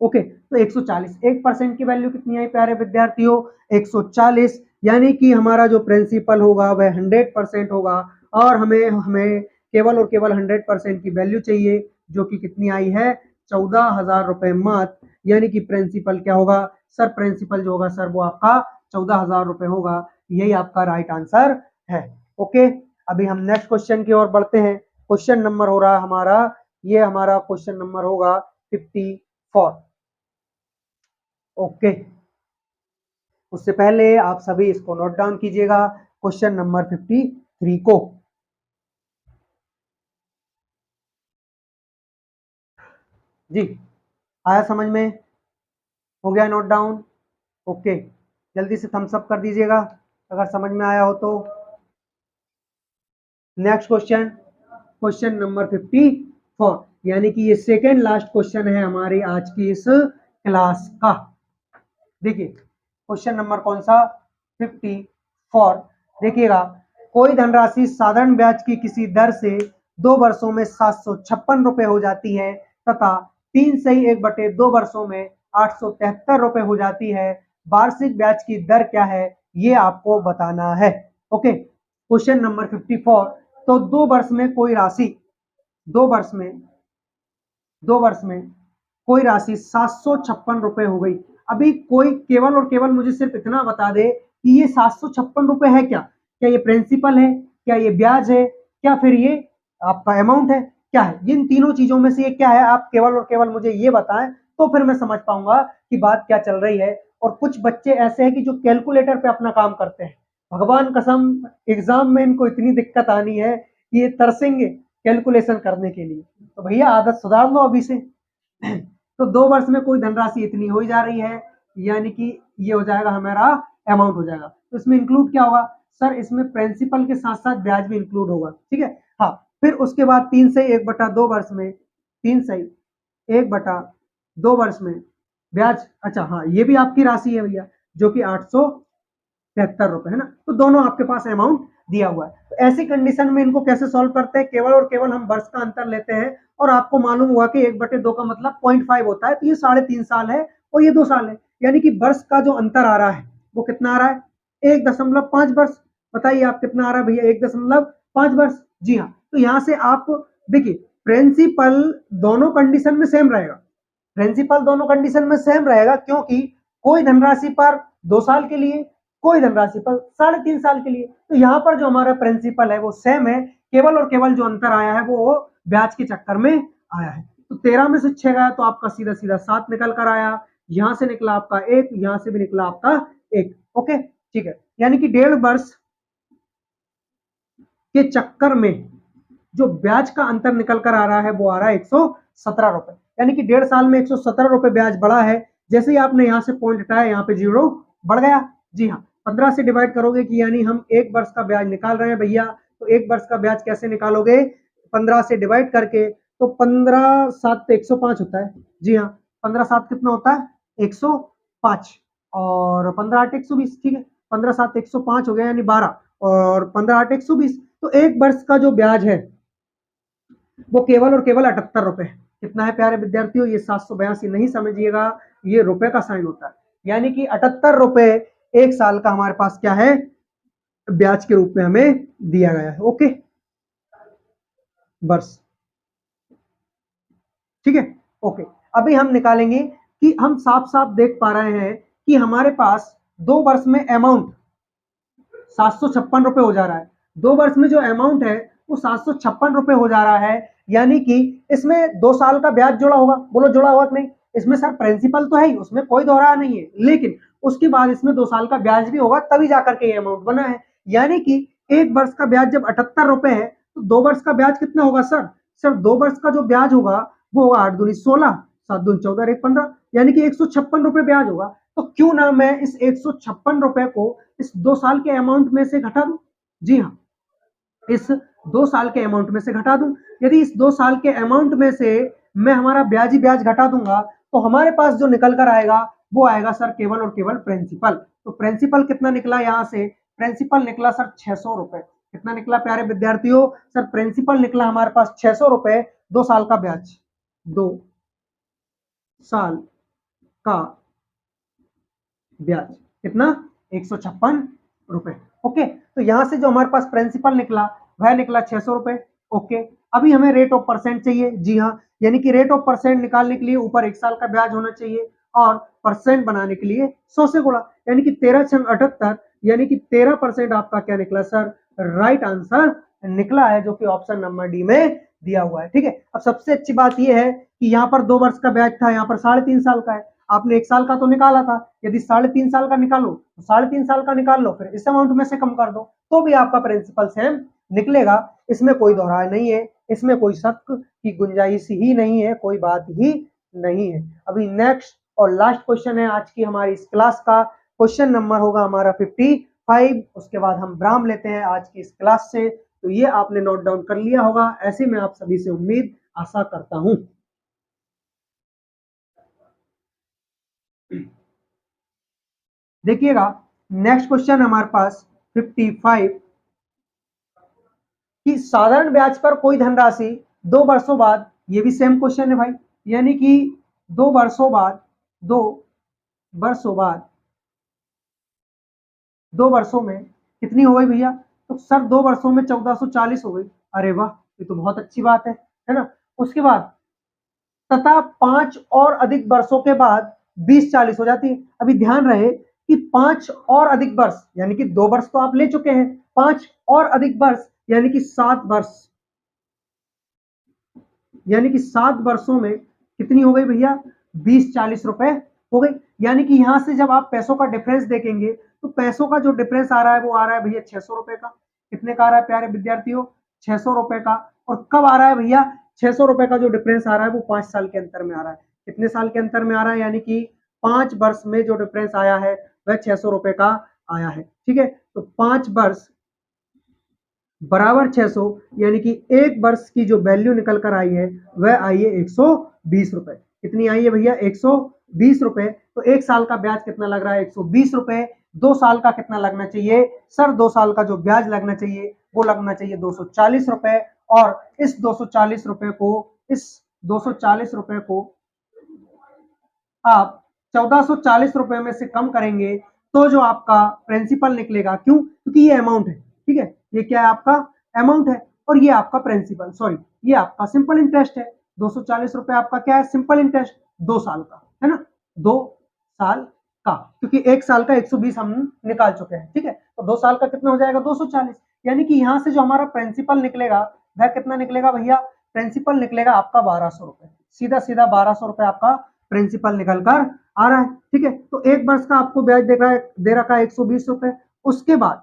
ओके, तो 140, 1% की वैल्यू कितनी आई प्यारे विद्यार्थियों, 140, यानी कि हमारा जो प्रिंसिपल होगा वह 100% होगा, और हमें हमें केवल और केवल 100% की वैल्यू चाहिए, जो कि कितनी आई है, 14,000 रुपए मात्र। यानी कि प्रिंसिपल क्या होगा सर, प्रिंसिपल जो होगा सर वो आपका 14,000 रुपए होगा। यही आपका राइट आंसर है। ओके, अभी हम नेक्स्ट क्वेश्चन की ओर बढ़ते हैं। क्वेश्चन नंबर हो रहा हमारा, ये हमारा क्वेश्चन नंबर होगा 54। ओके, उससे पहले आप सभी इसको नोट डाउन कीजिएगा, क्वेश्चन नंबर 53 को। जी, आया समझ में, हो गया नोट डाउन? ओके, जल्दी से थम्स अप कर दीजिएगा अगर समझ में आया हो तो। नेक्स्ट क्वेश्चन, क्वेश्चन नंबर 54, यानी कि ये सेकेंड लास्ट क्वेश्चन है हमारी आज की इस क्लास का। देखिए क्वेश्चन नंबर कौन सा, 54। देखिएगा, कोई धनराशि साधारण ब्याज की किसी दर से 2 वर्षों में 756 रुपए हो जाती है, तथा 3/1/2 वर्षों में 873 रुपए हो जाती है। वार्षिक ब्याज की दर क्या है, ये आपको बताना है। ओके, क्वेश्चन नंबर 54, तो 2 वर्ष में कोई राशि, 2 वर्ष में 2 वर्ष में कोई राशि 756 रुपए हो गई। अभी कोई केवल और केवल मुझे सिर्फ इतना बता दे कि ये 756 रुपए है क्या, क्या ये प्रिंसिपल है, क्या ये ब्याज है, क्या फिर ये आपका अमाउंट है, क्या है, इन तीनों चीजों में से ये क्या है, आप केवल और केवल मुझे ये बताएं, तो फिर मैं समझ पाऊंगा कि बात क्या चल रही है। और कुछ बच्चे ऐसे हैं कि जो कैलकुलेटर पे अपना काम करते हैं, भगवान कसम एग्जाम में इनको इतनी दिक्कत आनी है कि ये तरसेंगे कैलकुलेशन करने के लिए। तो भैया आदत सुधार लो अभी से। तो 2 वर्ष में कोई धनराशि इतनी हो जा रही है, यानी कि ये हो जाएगा हमारा अमाउंट हो जाएगा। तो इसमें इंक्लूड क्या होगा सर, इसमें प्रिंसिपल के साथ साथ ब्याज भी इंक्लूड होगा। ठीक है, हाँ, फिर उसके बाद 3/1/2 वर्ष में, 3/1/2 वर्ष में ब्याज, अच्छा हाँ, ये भी आपकी राशि है भैया, जो कि 873 रुपए है ना। तो दोनों आपके पास अमाउंट दिया हुआ है। तो ऐसी कंडीशन में इनको कैसे सॉल्व करते हैं, केवल और केवल हम वर्ष का अंतर लेते हैं, और आपको मालूम हुआ कि 1/2 का मतलब 0.5 होता है, तो ये 3.5 साल है और ये 2 साल है, यानी कि वर्ष का जो अंतर आ रहा है वो कितना आ रहा है, 1.5 वर्ष। बताइए आप कितना आ रहा है भैया, 1.5 वर्ष। जी हाँ, तो यहाँ से आप देखिए प्रिंसिपल दोनों कंडीशन में सेम रहेगा, प्रिंसिपल दोनों कंडीशन में सेम रहेगा, क्योंकि कोई धनराशि पर 2 साल के लिए, कोई धनराशि पर 3.5 साल के लिए। तो यहाँ पर जो हमारा प्रिंसिपल है वो सेम है, केवल और केवल जो अंतर आया है वो ब्याज के चक्कर में आया है। तो 13 में से 6 गया तो आपका सीधा सीधा 7 निकल कर आया, यहां से निकला आपका 1, यहां से भी निकला आपका 1। ओके, ठीक है, यानी कि 1.5 वर्ष के चक्कर में जो ब्याज का अंतर निकल कर आ रहा है वो आ रहा है 117 रुपए, यानी कि 1.5 साल में 117 रुपए ब्याज बढ़ा है। जैसे ही आपने यहाँ से पॉइंट हटाया, यहाँ पे 0 बढ़ गया। जी हाँ, 15 से डिवाइड करोगे कि यानी हम 1 वर्ष का ब्याज निकाल रहे हैं भैया, तो 1 वर्ष का ब्याज कैसे निकालोगे, 15 से डिवाइड करके। तो 15×7 तो 105 होता है। जी हाँ, 15×7 कितना होता है? 105 और 15×8 120। ठीक है, 15×7 105 हो गया यानी 12 और 15×8 120। तो एक वर्ष का जो ब्याज है वो केवल और केवल 78 रुपए। कितना है प्यारे विद्यार्थियों? ये 782 नहीं समझिएगा, ये रुपए का साइन होता है, यानी कि 78 रुपए एक साल का हमारे पास क्या है? ब्याज के रूप में हमें दिया गया है। ओके, वर्ष। ठीक है, ओके। अभी हम निकालेंगे कि हम साफ साफ देख पा रहे हैं कि हमारे पास 2 वर्ष में अमाउंट 756 रुपए हो जा रहा है। 2 वर्ष में जो अमाउंट है वो 756 रुपए हो जा रहा है, यानी कि इसमें 2 साल का ब्याज जुड़ा होगा। बोलो जुड़ा होगा कि नहीं? इसमें सर प्रिंसिपल तो है ही, उसमें कोई दोहरा नहीं है, लेकिन उसके बाद इसमें 2 साल का ब्याज भी होगा, तभी जाकर के ये अमाउंट बना है। यानी कि एक वर्ष का ब्याज जब 78 रुपए है तो 2 वर्ष का ब्याज कितना होगा सर? सर 2 वर्ष का जो ब्याज होगा वो होगा 8 दूनी 16, 7 दूनी 14, 1 15, यानी कि 156 रुपए ब्याज होगा। तो क्यों ना मैं इस 156 रुपए को इस 2 साल के अमाउंट में से घटा दूं। जी हाँ, इस 2 साल के अमाउंट में से घटा दूं। यदि इस 2 साल के अमाउंट में से मैं हमारा ब्याज ही ब्याज घटा दूंगा तो हमारे पास जो निकल कर आएगा वो आएगा सर केवल और केवल प्रिंसिपल। तो प्रिंसिपल कितना निकला? यहां से प्रिंसिपल निकला सर 600 रुपए। कितना निकला प्यारे विद्यार्थियों? सर प्रिंसिपल निकला हमारे पास 600 रुपए, 2 साल का ब्याज, 2 साल का ब्याज कितना? 156 रुपए। ओके, तो यहां से जो हमारे पास प्रिंसिपल निकला वह निकला 600 रुपए। ओके, अभी हमें रेट ऑफ परसेंट चाहिए। जी हाँ, यानी कि रेट ऑफ परसेंट निकालने के लिए ऊपर 1 साल का ब्याज होना चाहिए और परसेंट बनाने के लिए 100 से गुणा, यानी कि 13×78, यानी कि 13% आपका क्या निकला सर? राइट आंसर निकला है, जो कि ऑप्शन नंबर डी में दिया हुआ है। ठीक है, अब सबसे अच्छी बात यह है कि यहाँ पर 2 वर्ष का ब्याज था, यहाँ पर 3.5 साल का है। आपने 1 साल का तो निकाला था, यदि 3.5 साल का निकालो तो 3.5 साल का निकाल लो, फिर इस अमाउंट में से कम कर दो तो भी आपका प्रिंसिपल सेम निकलेगा। इसमें कोई दोहराए नहीं है, इसमें कोई शक की गुंजाइश ही नहीं है, कोई बात ही नहीं है। अभी नेक्स्ट और लास्ट क्वेश्चन है आज की हमारी इस क्लास का। क्वेश्चन नंबर होगा हमारा 55। उसके बाद हम ब्राम लेते हैं आज की इस क्लास से। तो ये आपने नोट डाउन कर लिया होगा, ऐसे मैं आप सभी से उम्मीद आशा करता हूं। देखिएगा, नेक्स्ट क्वेश्चन हमारे पास 55 कि साधारण ब्याज पर कोई धनराशि 2 वर्षों बाद, ये भी सेम क्वेश्चन है भाई, यानी कि 2 वर्षों बाद, 2 वर्षों बाद, 2 वर्षों में कितनी हो गई भैया? तो सर 2 वर्षों में 1440 हो गई। अरे वाह, ये तो बहुत अच्छी बात है ना। उसके बाद तथा 5 और अधिक वर्षों के बाद 20-40 हो जाती है। अभी ध्यान रहे कि 5 और अधिक वर्ष, यानी कि 2 वर्ष तो आप ले चुके हैं, 5 और अधिक वर्ष यानी कि 7 वर्ष, यानी कि 7 वर्षों में कितनी हो गई भैया? 20-40 रुपए हो गई। यानी कि यहां से जब आप पैसों का डिफरेंस देखेंगे तो पैसों का जो डिफरेंस आ रहा है वो आ रहा है भैया 600 रुपए का। कितने का आ रहा है प्यारे विद्यार्थियों? 600 रुपए का। और कब आ रहा है भैया 600 रुपए का जो डिफरेंस आ रहा है वो 5 साल के अंतर में आ रहा है। कितने साल के अंतर में आ रहा है? यानी कि 5 वर्ष में जो डिफरेंस आया है वह 600 रुपए का आया है। ठीक है, तो 5 वर्ष बराबर 600, यानी कि एक वर्ष की जो वैल्यू निकल कर आई है वह आई है 120 रुपए। कितनी आई है भैया? 120 रुपए। तो एक साल का ब्याज कितना लग रहा है? 120 रुपए। 2 साल का कितना लगना चाहिए सर? 2 साल का जो ब्याज लगना चाहिए वो लगना चाहिए 240 रुपए। और इस 240 रुपए को, इस 240 रुपए को आप 1440 रुपए में से कम करेंगे तो जो आपका प्रिंसिपल निकलेगा, क्यों? क्योंकि ये अमाउंट है। ठीक है, ये क्या है? आपका अमाउंट है और ये आपका प्रिंसिपल, सॉरी ये आपका सिंपल इंटरेस्ट है। 240 रुपए आपका क्या है? सिंपल इंटरेस्ट, 2 साल का, है ना, 2 साल का, क्योंकि 1 साल का 120 हम निकाल चुके हैं। ठीक है, तो 2 साल का कितना हो जाएगा? 240। यानी कि यहां से जो हमारा प्रिंसिपल निकलेगा वह कितना निकलेगा भैया? प्रिंसिपल निकलेगा आपका 1200 रुपए। सीधा सीधा 1200 रुपए आपका प्रिंसिपल निकल कर आ रहा है। ठीक है, तो एक वर्ष का आपको ब्याज दे रखा है 120 रुपए। उसके बाद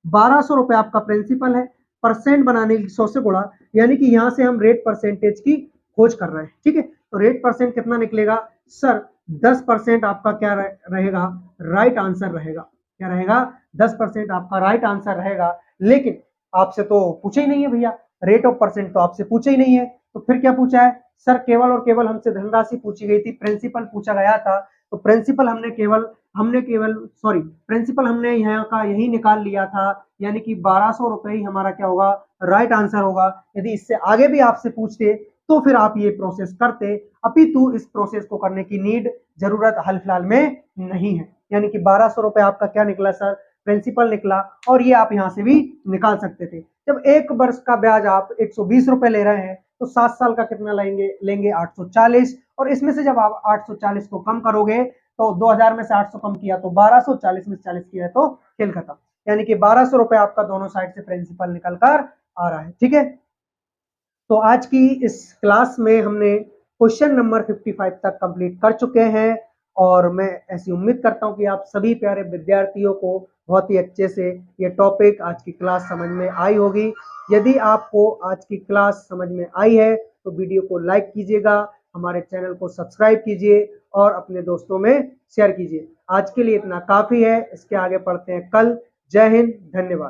1200 रुपए आपका प्रिंसिपल है, परसेंट बनाने की 100 से गुणा, यानी कि यहां से हम रेट परसेंटेज की खोज कर रहे हैं। ठीक है, तो रेट परसेंट कितना निकलेगा सर? 10% आपका क्या रहेगा? राइट आंसर रहेगा। क्या रहेगा? 10% आपका राइट आंसर रहेगा। लेकिन आपसे तो पूछे ही नहीं है भैया, रेट ऑफ परसेंट तो आपसे पूछे ही नहीं है। तो फिर क्या पूछा है सर, केवल और केवल हमसे धनराशि पूछी गई थी, प्रिंसिपल पूछा गया था, तो प्रिंसिपल हमने यहाँ का यही निकाल लिया था, यानी कि 1200 रुपए ही हमारा क्या होगा, राइट आंसर होगा। यदि इससे आगे भी आपसे पूछते तो फिर आप ये प्रोसेस करते, अपितु इस प्रोसेस को करने की नीड, जरूरत हाल फिलहाल में नहीं है। यानी कि 1200 रुपए आपका क्या निकला सर, प्रिंसिपल निकला, और ये आप यहाँ से भी निकाल सकते थे। जब एक वर्ष का ब्याज आप 120 रुपए ले रहे हैं तो 7 साल का कितना लेंगे 840, और इसमें से जब आप 840 को कम करोगे तो 2000 में से 800 कम किया तो 1240 में से 40 किया तो खेल खत्म। यानी कि 1200 रुपए आपका दोनों साइड से प्रिंसिपल निकल कर आ रहा है। ठीक है, तो आज की इस क्लास में हमने क्वेश्चन नंबर 55 तक कंप्लीट कर चुके हैं, और मैं ऐसी उम्मीद करता हूं कि आप सभी प्यारे विद्यार्थियों को बहुत ही अच्छे से ये टॉपिक, आज की क्लास समझ में आई होगी। यदि आपको आज की क्लास समझ में आई है तो वीडियो को लाइक कीजिएगा, हमारे चैनल को सब्सक्राइब कीजिए और अपने दोस्तों में शेयर कीजिए। आज के लिए इतना काफी है, इसके आगे पढ़ते हैं कल। जय हिंद, धन्यवाद।